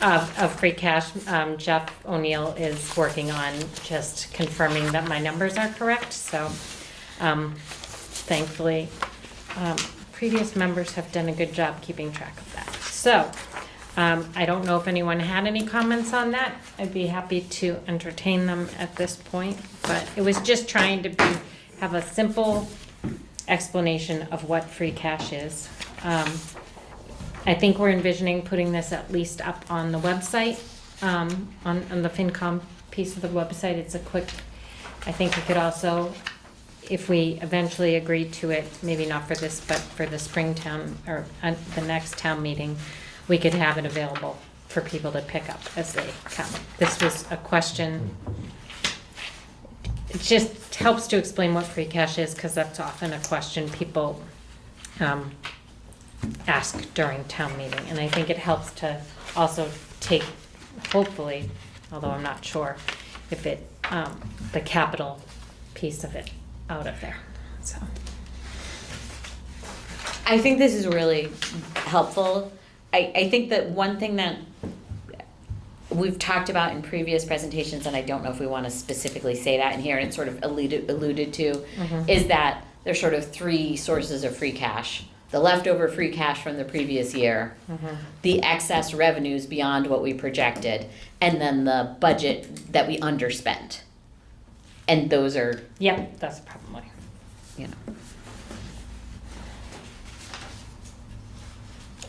Of free cash. Jeff O'Neill is working on just confirming that my numbers are correct, so thankfully, previous members have done a good job keeping track of that. So, I don't know if anyone had any comments on that. I'd be happy to entertain them at this point, but it was just trying to have a simple explanation of what free cash is. I think we're envisioning putting this at least up on the website, on the FinCom piece of the website. It's a quick, I think we could also, if we eventually agree to it, maybe not for this, but for the Springtown, or the next town meeting, we could have it available for people to pick up as they come. This was a question. It just helps to explain what free cash is, because that's often a question people ask during town meeting. And I think it helps to also take, hopefully, although I'm not sure, if it, the capital piece of it out of there, so. I think this is really helpful. I think that one thing that we've talked about in previous presentations, and I don't know if we want to specifically say that in here, and it's sort of alluded to, is that there's sort of three sources of free cash. The leftover free cash from the previous year, the excess revenues beyond what we projected, and then the budget that we underspent. And those are, Yep, that's probably. you know.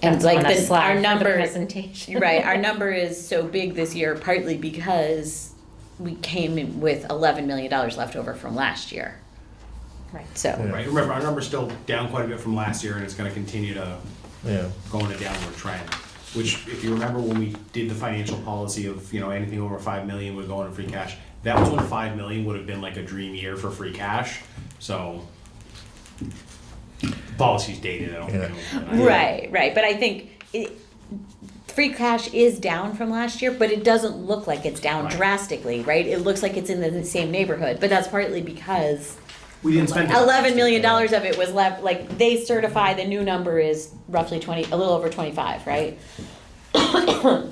And That's like on a this, slide our for the number, presentation. right, our number is so big this year partly because we came in with $11 million left over from last year. Right. So, Right, remember, our number's still down quite a bit from last year, and it's gonna continue to Yeah. go in a downward trend. Which, if you remember when we did the financial policy of, anything over 5 million would go into free cash, that was when 5 million would have been like a dream year for free cash, so. Policy's dated, I don't know. right, but I think free cash is down from last year, but it doesn't look like it's down Right. drastically, right? It looks like it's in the same neighborhood, but that's partly because We didn't spend. $11 million of it was left, like, they certify the new number is roughly 20, a little over 25, right?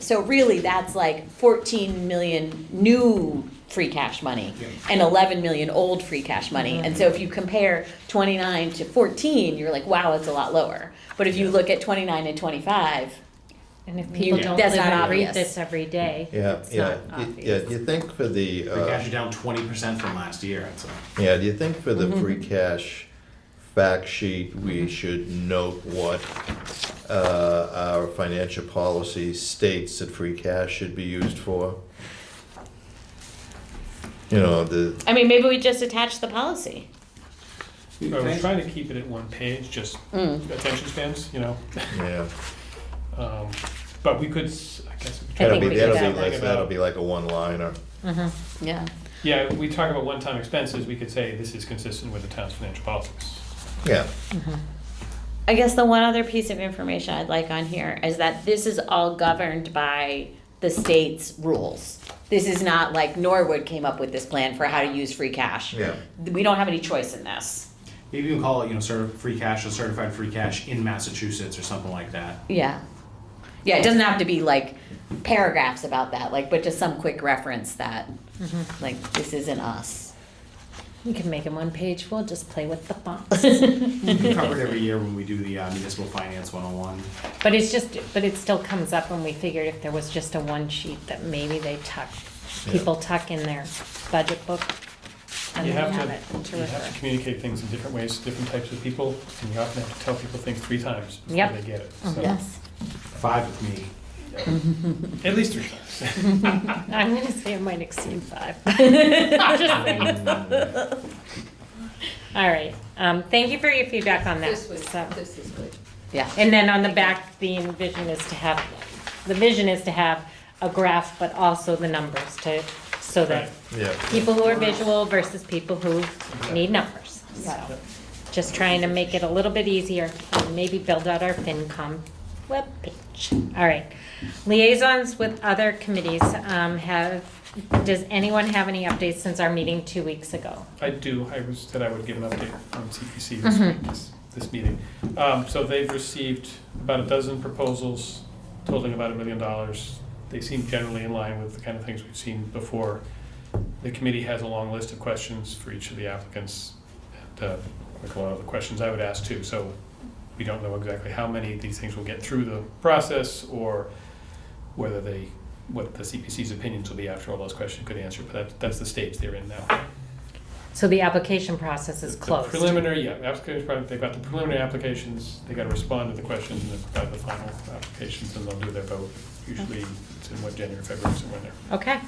So really, that's like 14 million new free cash money Yeah. and 11 million old free cash money. And so if you compare 29 to 14, you're like, wow, it's a lot lower. But if you look at 29 and 25, And if people You- don't that's live not and read obvious. this every day, Yeah, it's yeah, not yeah, obvious. do you think for the, Free cash is down 20% from last year, I'd say. yeah, do you think for the Mm-hmm. free cash fact sheet, we should note what our financial policy states that free cash should be used for? I mean, maybe we just attach the policy. I was trying to keep it at one page, just attention spans, yeah, But we could, I guess, we could try I to think that'll be, we look could at that'll be add something like, that'll about. be like a one-liner. Yeah. Yeah, we talk about one-time expenses, we could say this is consistent with the town's financial policies. Yeah, I guess the one other piece of information I'd like on here is that this is all governed by the state's rules. This is not like Norwood came up with this plan for how to use free cash. yeah. We don't have any choice in this. Maybe you can call it, free cash or certified free cash in Massachusetts or something like that. Yeah. Yeah, it doesn't have to be like paragraphs about that, like, but just some quick reference that, like, this isn't us. You can make it one page, we'll just play with the fonts. We cover it every year when we do the municipal finance 101. But it still comes up when we figured if there was just a one sheet that maybe people tuck in their budget book. And You they have have it to, to you have refer. to communicate things in different ways to different types of people, and you often have to tell people things 3 times before Yep. they get it. So, Yes. 5 with me. at least 3 times. I'm gonna say it might exceed 5. Just saying. All right, thank you for your feedback on that. This is good. Yeah. And then on the back, the vision is to have a graph, but also the numbers so that Yeah. people who are visual versus people who need numbers. So, just trying to make it a little bit easier and maybe build out our FinCom webpage. All right. Liaisons with other committees, does anyone have any updates since our meeting 2 weeks ago? I do, said I would give an update on CPC this week, this meeting. So they've received about a dozen proposals totaling about $1 million. They seem generally in line with the kind of things we've seen before. The committee has a long list of questions for each of the applicants, and like a lot of the questions I would ask too. So we don't know exactly how many of these things will get through the process, or whether what the CPC's opinions will be after all those questions could answer, but that's the stage they're in now. So the application process is The closed. preliminary, application process, they've got the preliminary applications, they gotta respond to the questions, and then provide the final applications, and they'll do their vote. Usually it's in January, February, somewhere in there. Okay.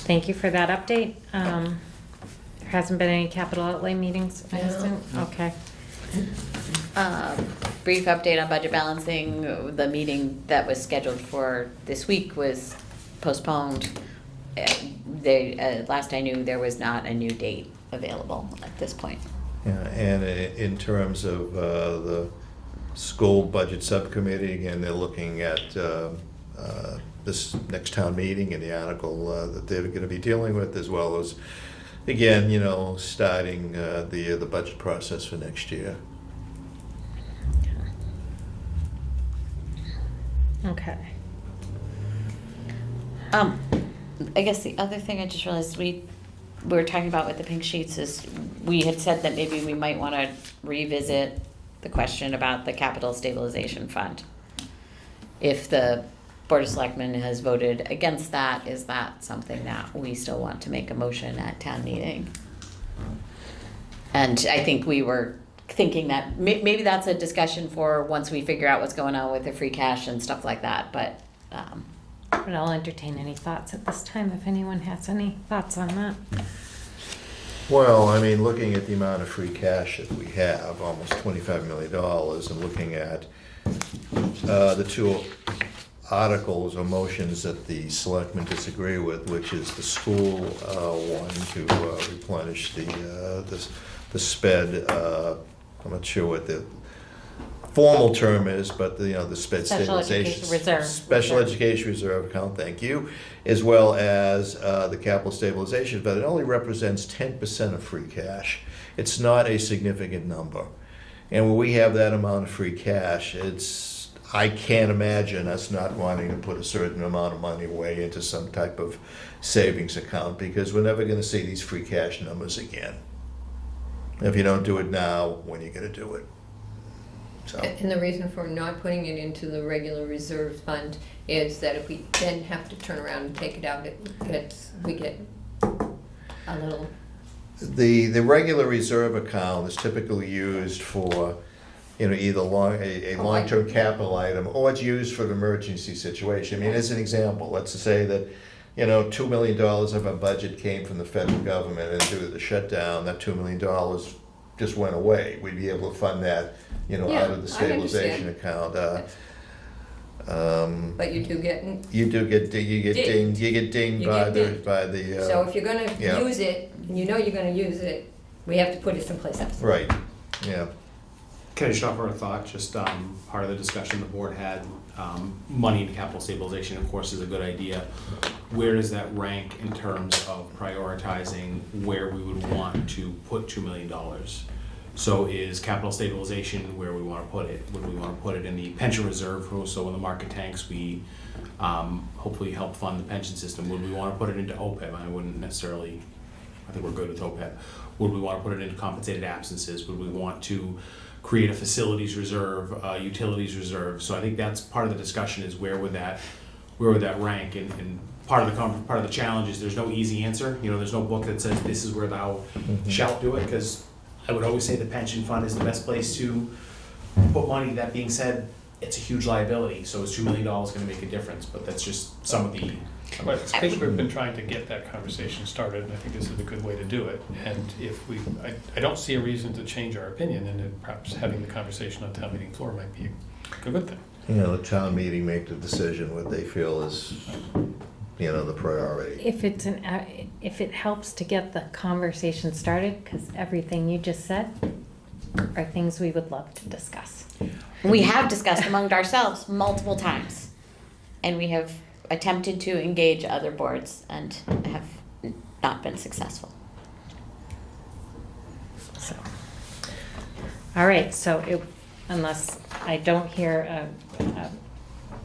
Thank you for that update. There hasn't been any capital outlay meetings, I No. assume? Okay. Brief update on budget balancing. The meeting that was scheduled for this week was postponed. Last I knew, there was not a new date available at this point. Yeah, and in terms of the school budget subcommittee, again, they're looking at this next town meeting and the article that they're gonna be dealing with, as well as, again, starting the budget process for next year. Okay. I guess the other thing I just realized we were talking about with the pink sheets is we had said that maybe we might want to revisit the question about the capital stabilization fund. If the Board of Selectmen has voted against that. Is that something that we still want to make a motion at town meeting? And I think we were thinking that maybe that's a discussion for once we figure out what's going on with the free cash and stuff like that, but, But I'll entertain any thoughts at this time if anyone has any thoughts on that. Well, I mean, looking at the amount of free cash that we have, almost $25 million, and looking at the two articles or motions that the selectmen disagree with, which is the school one to replenish the sped, I'm not sure what the formal term is, but the sped Special stabilization. Education Reserve. Special Education Reserve account, thank you, as well as the capital stabilization, but it only represents 10% of free cash. It's not a significant number. And when we have that amount of free cash, I can't imagine us not wanting to put a certain amount of money away into some type of savings account, because we're never gonna see these free cash numbers again. If you don't do it now, when are you gonna do it? So, And the reason for not putting it into the regular reserve fund is that if we then have to turn around and take it out, we get a little, the regular reserve account is typically used for, either a long-term capital item, or it's used for an emergency situation. I mean, as an example, let's say that, $2 million of our budget came from the federal government, and due to the shutdown, that $2 million just went away. We'd be able to fund that, out of the I stabilization understand. account. but you do get, You get dinged You by get the, dinged. by the, so if you're gonna yeah. use it, and you know you're gonna use it, we have to put it someplace else. right, yeah. Can I just offer a thought, just part of the discussion the board had, money into capital stabilization, of course, is a good idea. Where does that rank in terms of prioritizing where we would want to put $2 million? So is capital stabilization where we want to put it? Would we want to put it in the pension reserve, so when the market tanks, we hopefully help fund the pension system? Would we want to put it into OPEB? I wouldn't necessarily, I think we're good with OPEB. Would we want to put it into compensated absences? Would we want to create a facilities reserve, utilities reserve? So I think that's part of the discussion, is where would that rank? And part of the challenge is there's no easy answer. There's no book that says this is where thou shalt do it, because I would always say the pension fund is the best place to put money. That being said, it's a huge liability, so is $2 million going to make a difference? But that's just some of the. But I think we've been trying to get that conversation started, and I think this is a good way to do it. And if I don't see a reason to change our opinion, and then perhaps having the conversation on town meeting floor might be a good thing. The town meeting make the decision what they feel is, the priority. If it helps to get the conversation started, because everything you just said are things we would love to discuss. we have discussed among ourselves multiple times. And we have attempted to engage other boards and have not been successful. So, all right, so unless I don't hear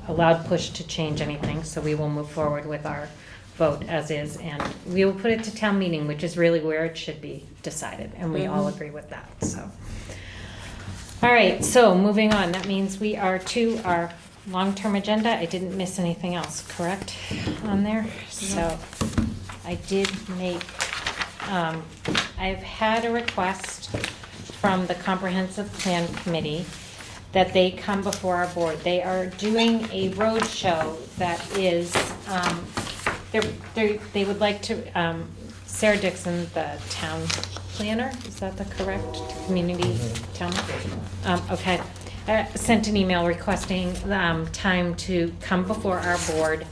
a loud push to change anything, so we will move forward with our vote as is, and we will put it to town meeting, which is really where it should be decided, and we all agree with that, so. All right, so moving on, that means we are to our long-term agenda. I didn't miss anything else, correct, on there? So I did make, I've had a request from the Comprehensive Plan Committee that they come before our board. They are doing a road show that is, they would like to, Sarah Dixon, the town planner, is that the correct community town? Okay, sent an email requesting time to come before our board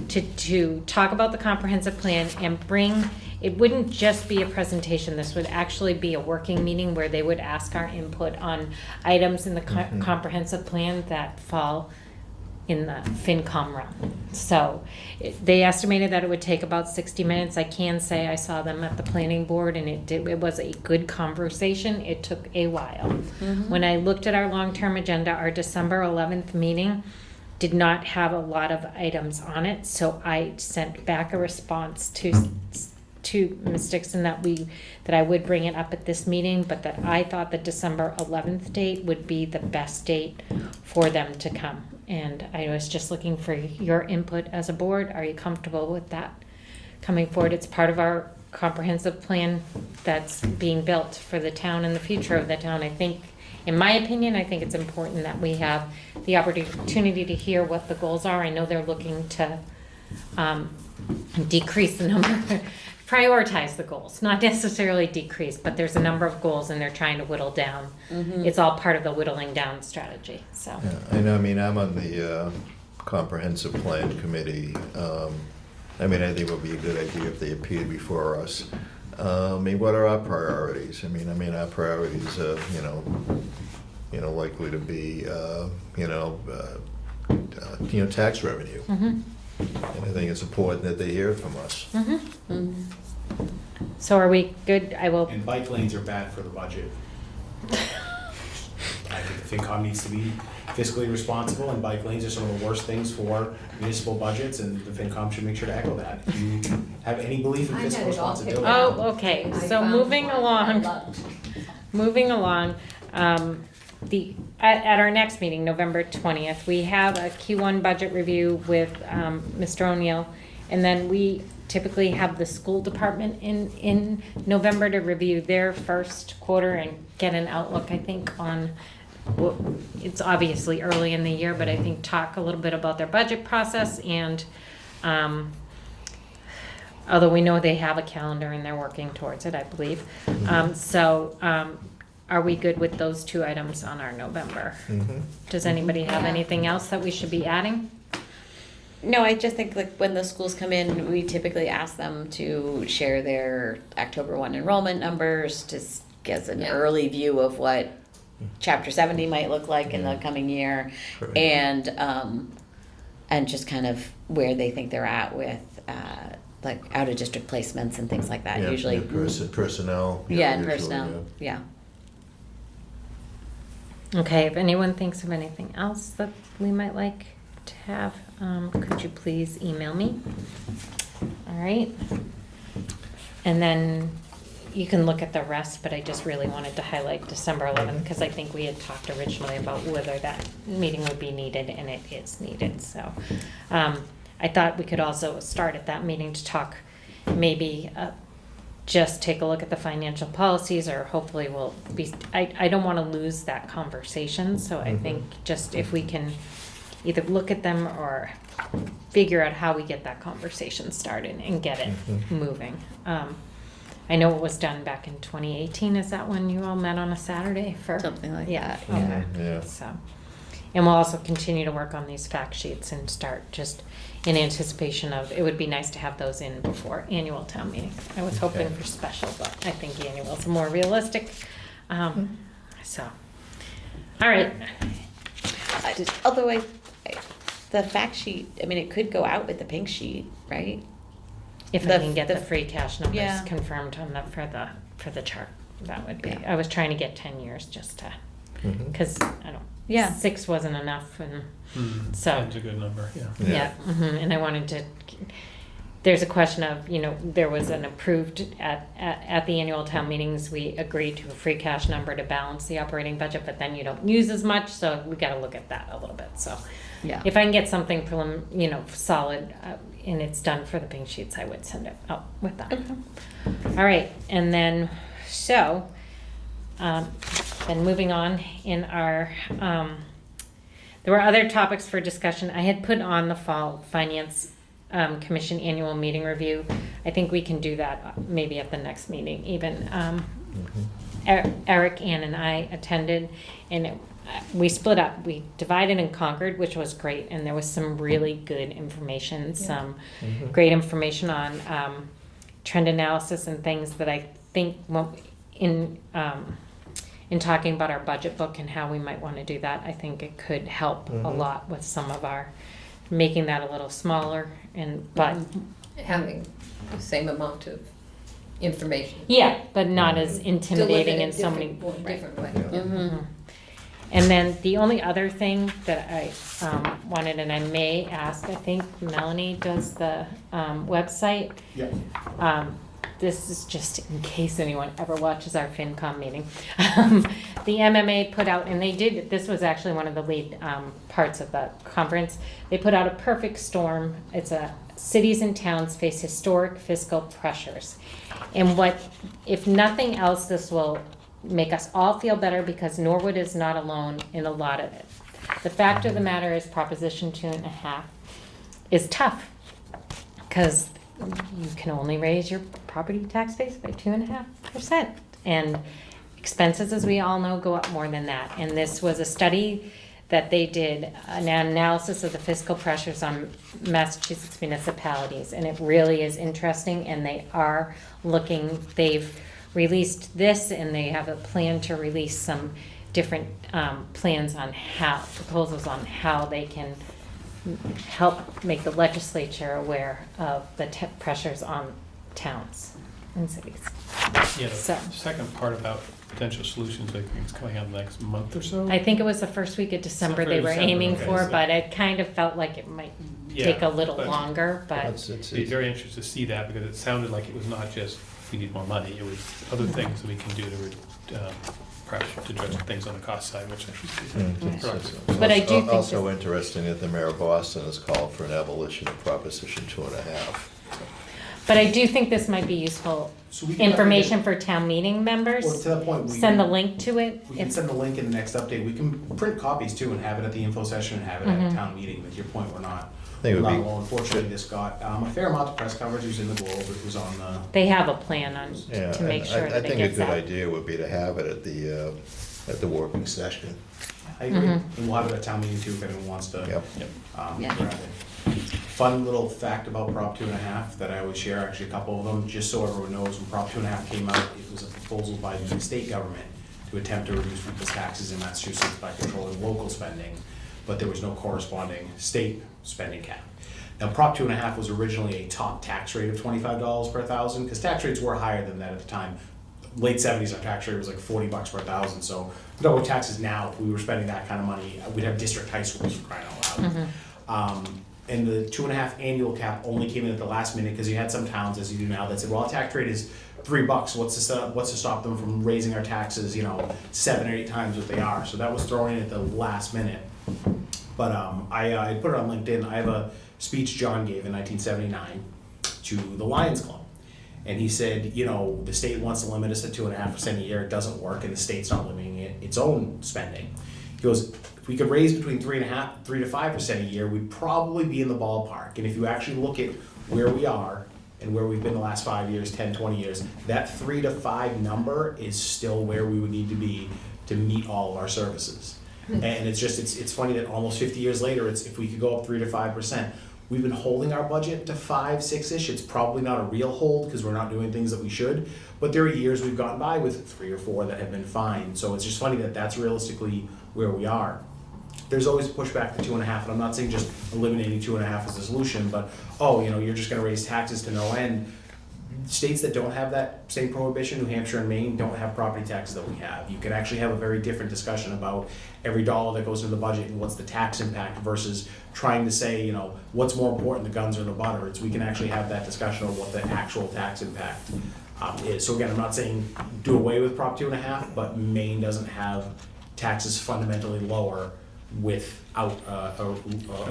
to talk about the comprehensive plan and bring, it wouldn't just be a presentation, this would actually be a working meeting where they would ask our input on items in the comprehensive plan that fall in the FinCom realm. So they estimated that it would take about 60 minutes. I can say I saw them at the planning board and it was a good conversation. It took a while. When I looked at our long-term agenda, our December 11th meeting did not have a lot of items on it. So I sent back a response to Ms. Dixon that I would bring it up at this meeting, but that I thought the December 11th date would be the best date for them to come And I was just looking for your input as a board. Are you comfortable with that coming forward? It's part of our comprehensive plan that's being built for the town and the future of the town. I think, in my opinion, I think it's important that we have the opportunity to hear what the goals are. I know they're looking to decrease the number, prioritize the goals, not necessarily decrease, but there's a number of goals and they're trying to whittle down. It's all part of the whittling down strategy, so. Yeah, I know, I mean, I'm on the comprehensive plan committee. I mean, I think it would be a good idea if they appeared before us. I mean, what are our priorities? I mean, our priorities are, likely to be, tax revenue. And I think it's important that they hear it from us. So are we good? I will, And bike lanes are bad for the budget. I think the FinCom needs to be fiscally responsible, and bike lanes are some of the worst things for municipal budgets, and the FinCom should make sure to echo that. If you have any belief in I had fiscal it all picked responsibility. oh, okay, I so found moving one I along. loved. Moving along, at our next meeting, November 20th, we have a Q1 budget review with Mr. O'Neill, and then we typically have the school department in November to review their first quarter and get an outlook, I think, on, it's obviously early in the year, but I think talk a little bit about their budget process and although we know they have a calendar and they're working towards it, I believe. Are we good with those two items on our November? Does anybody have anything else that we should be adding? No, I just think like when the schools come in, we typically ask them to share their October 1 enrollment numbers, just gives an Yeah. early view of what Chapter 70 might look like in the coming year, Correct. and just kind of where they think they're at with like out of district placements and things like that. Yeah, Usually, personnel. yeah, and usually, personnel, yeah. Okay, if anyone thinks of anything else that we might like to have, could you please email me? All right. And then you can look at the rest, but I just really wanted to highlight December 11th because I think we had talked originally about whether that meeting would be needed, and it is needed. So I thought we could also start at that meeting to talk, maybe just take a look at the financial policies, or hopefully we'll be, I don't want to lose that conversation. So I think just if we can either look at them or figure out how we get that conversation started and get it moving. I know it was done back in 2018. Is that when you all met on a Saturday for? Something like Yeah, that, okay. Yeah. So, and we'll also continue to work on these fact sheets and start just in anticipation of, it would be nice to have those in before annual town meeting. I was hoping Okay. for special, but I think annual's more realistic. So, all right. Although the fact sheet, I mean, it could go out with the pink sheet, right? If I The- can get the the- free cash numbers Yeah. confirmed on the, for the chart, that would be, Yeah. I was trying to get 10 years just to, Mhm. because I don't, Yeah. 6 wasn't enough, and so. That's a good number, yeah. Yeah, and I wanted to, there's a question of, there was an approved, at the annual town meetings, we agreed to a free cash number to balance the operating budget, but then you don't use as much, so we gotta look at that a little bit, so. Yeah. If I can get something solid, and it's done for the pink sheets, I would send it out with that. All right, and then, so, then moving on in our, there were other topics for discussion. I had put on the fall finance commission annual meeting review. I think we can do that maybe at the next meeting even. Eric, Ann, and I attended, and we split up. We divided and conquered, which was great, and there was some really good information, some great information on trend analysis and things that I think in talking about our budget book and how we might want to do that, I think it could help a lot with some of our making that a little smaller, but Having the same amount of information. yeah, but not as intimidating Delivered in so many. different- right. different way. Yeah. Mhm. And then the only other thing that I wanted, and I may ask, I think Melanie does the website. Yeah. this is just in case anyone ever watches our FinCom meeting. The MMA put out, and this was actually one of the lead parts of the conference. They put out a perfect storm. It's cities and towns face historic fiscal pressures. And if nothing else, this will make us all feel better because Norwood is not alone in a lot of it. The fact of the matter is Proposition 2.5 is tough because you can only raise your property tax base by 2.5%. And expenses, as we all know, go up more than that. And this was a study that they did, an analysis of the fiscal pressures on Massachusetts municipalities. And it really is interesting, and they are they've released this, and they have a plan to release some different proposals on how they can help make the legislature aware of the pressures on towns and cities. Yeah, the So- second part about potential solutions, I think it's coming out in the next month or so. I think it was the first week of December they were December, aiming okay, for, so- but it kind of felt like it might Yeah, take a little but- longer, but It's Be very interested to see that because it sounded like it was not just we need more money, it was other things that we can do to perhaps to address things on the cost side, which I think is productive. But I do think Also this- interesting that the mayor of Boston has called for an abolition of Proposition 2.5. but I do think this might be useful So we can information for town meeting members. Well, to that point, we Send the can- link to it. We can send the link in the next update. We can print copies too and have it at the info session and have it at town meeting. With your point, we're not. think it would not be- alone. Unfortunately, this got a fair amount of press coverage. It was in the Globe. It was on the. They have a plan on, Yeah, to make and sure I that it think a gets good out. idea would be to have it at the working session. I agree. And we'll have it at town meeting too if anyone wants to. Yep. Yeah. grab it. Fun little fact about Prop 2.5 that I always share, actually a couple of them, just so everyone knows, when Prop 2.5 came out, it was a proposal by the state government to attempt to reduce people's taxes in Massachusetts by controlling local spending, but there was no corresponding state spending cap. Now, Prop 2.5 was originally a top tax rate of $25 per thousand, because tax rates were higher than that at the time. Late 70s, our tax rate was like $40 per thousand, so no taxes now, if we were spending that kind of money, we'd have district high schools for crying out loud. And the 2.5 annual cap only came in at the last minute, because you had some towns, as you do now, that said, well, our tax rate is $3, what's to stop them from raising our taxes, 7 or 8 times what they are, so that was thrown in at the last minute. But I put it on LinkedIn. I have a speech John gave in 1979 to the Lions Club. And he said, the state wants to limit us at 2.5% a year. It doesn't work, and the state's not limiting its own spending. He goes, if we could raise between 3 to 5% a year, we'd probably be in the ballpark. And if you actually look at where we are and where we've been the last 5 years, 10, 20 years, that 3 to 5 number is still where we would need to be to meet all of our services. And it's funny that almost 50 years later, if we could go up 3 to 5%. We've been holding our budget to 5, 6-ish. It's probably not a real hold because we're not doing things that we should. But there are years we've gotten by with 3 or 4 that have been fine. So it's just funny that that's realistically where we are. There's always pushback to 2.5, and I'm not saying just eliminating 2.5 as a solution, but you're just going to raise taxes to no end. States that don't have that same prohibition, New Hampshire and Maine, don't have property taxes that we have. You can actually have a very different discussion about every dollar that goes into the budget and what's the tax impact versus trying to say, what's more important, the guns or the butter. We can actually have that discussion of what the actual tax impact is. So again, I'm not saying do away with Prop 2.5, but Maine doesn't have taxes fundamentally lower without a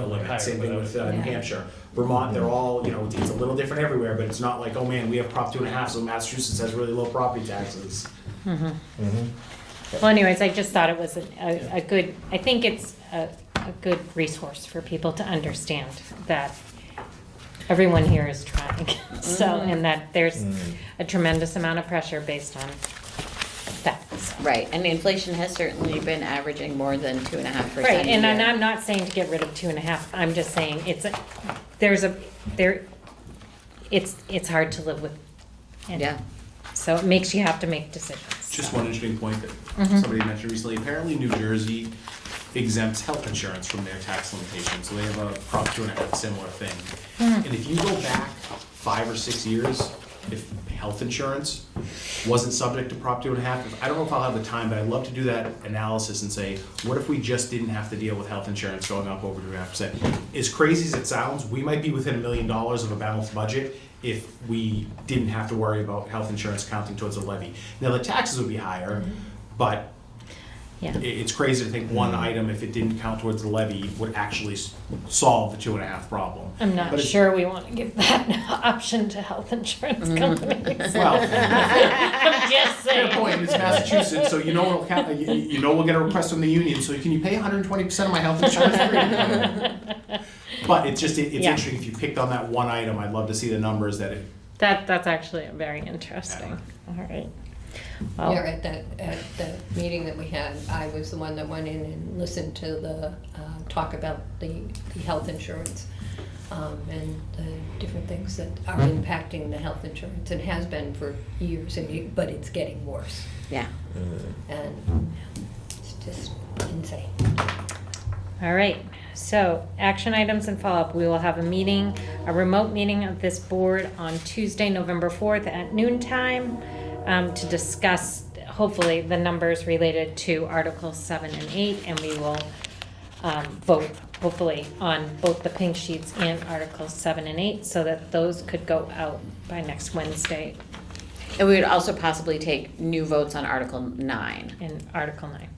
limit. Same thing with New Hampshire. Vermont, they're all, it's a little different everywhere, but it's not like, oh man, we have Prop 2.5, so Massachusetts has really low property taxes. Well, anyways, I just thought it was a good, I think it's a good resource for people to understand that everyone here is trying. So, and that there's a tremendous amount of pressure based on facts. Right, and inflation has certainly been averaging more than 2.5% a Right, and year. I'm not saying to get rid of 2.5, I'm just saying it's hard to live with. And Yeah. So it makes you have to make decisions. Just one interesting point that somebody mentioned recently, apparently New Jersey exempts health insurance from their tax limitation, so they have a Prop 2.5 similar thing. And if you go back 5 or 6 years, if health insurance wasn't subject to Prop 2.5. I don't know if I'll have the time, but I'd love to do that analysis and say, what if we just didn't have to deal with health insurance going up over 2.5%? As crazy as it sounds, we might be within $1 million of a balanced budget if we didn't have to worry about health insurance counting towards the levy. Now, the taxes would be higher, but Yeah. it's crazy to think one item, if it didn't count towards the levy, would actually solve the 2.5 problem. I'm not But it's- sure we want to give that option to health insurance companies. Well, I'm just fair saying. point, it's Massachusetts, so you know it'll count, you know we'll get a request from the union, so can you pay 120% of my health insurance free? But it's just, it's Yeah. interesting, if you picked on that one item, I'd love to see the numbers that it, That's actually very interesting. All right. Well, Yeah, at the meeting that we had, I was the one that went in and listened to the, talk about the health insurance, and the different things that are impacting the health insurance, and has been for years, but it's getting worse, Yeah. and it's just insane. all right. So, action items and follow-up. We will have a meeting, a remote meeting of this board on Tuesday, November 4th at noon time, to discuss, hopefully, the numbers related to Articles 7 and 8, and we will vote, hopefully, on both the pink sheets and Articles 7 and 8, so that those could go out by next Wednesday And we would also possibly take new votes on Article 9. in Article 9.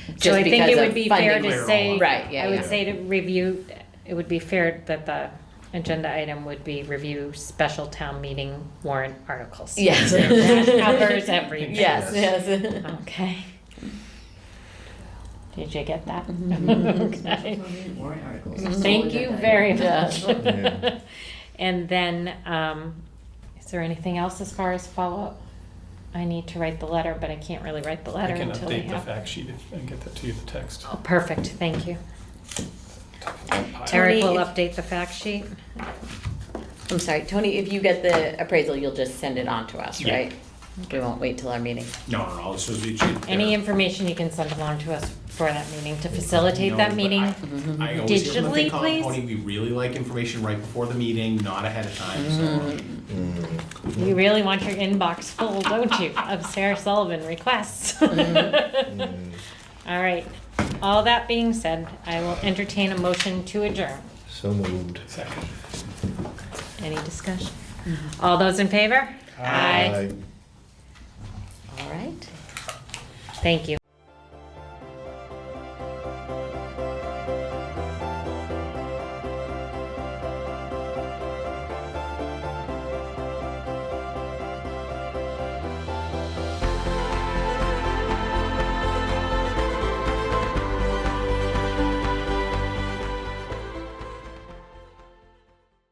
Just So I think because it of would be fair funding. to say, Right, yeah, I would yeah. say to review, it would be fair that the agenda item would be review special town meeting warrant articles. Yes. That covers everything. Yes, yes. Okay. Did you get that? Mm-hmm. Okay. Warrant articles. Thank you very much. Yeah. And then, is there anything else as far as follow-up? I need to write the letter, but I can't really write the I letter can until we update the have. fact sheet and get that to you, the text. Oh, perfect, thank you. Eric will Tony, update the fact sheet. I'm sorry, Tony, if you get the appraisal, you'll just send it on to us, Yeah. right? We won't wait till our meeting. no, this was. Any information you can send along to us for that meeting to facilitate No, that but meeting. I always hear from the digitally, FinCom, please? Tony, we really like information right before the meeting, not ahead of time, so. You really want your inbox full, don't you, of Sarah Sullivan requests? All right, all that being said, I will entertain a motion to adjourn. So moved. Second. Any discussion? All those in favor? Aye. All right. Thank you.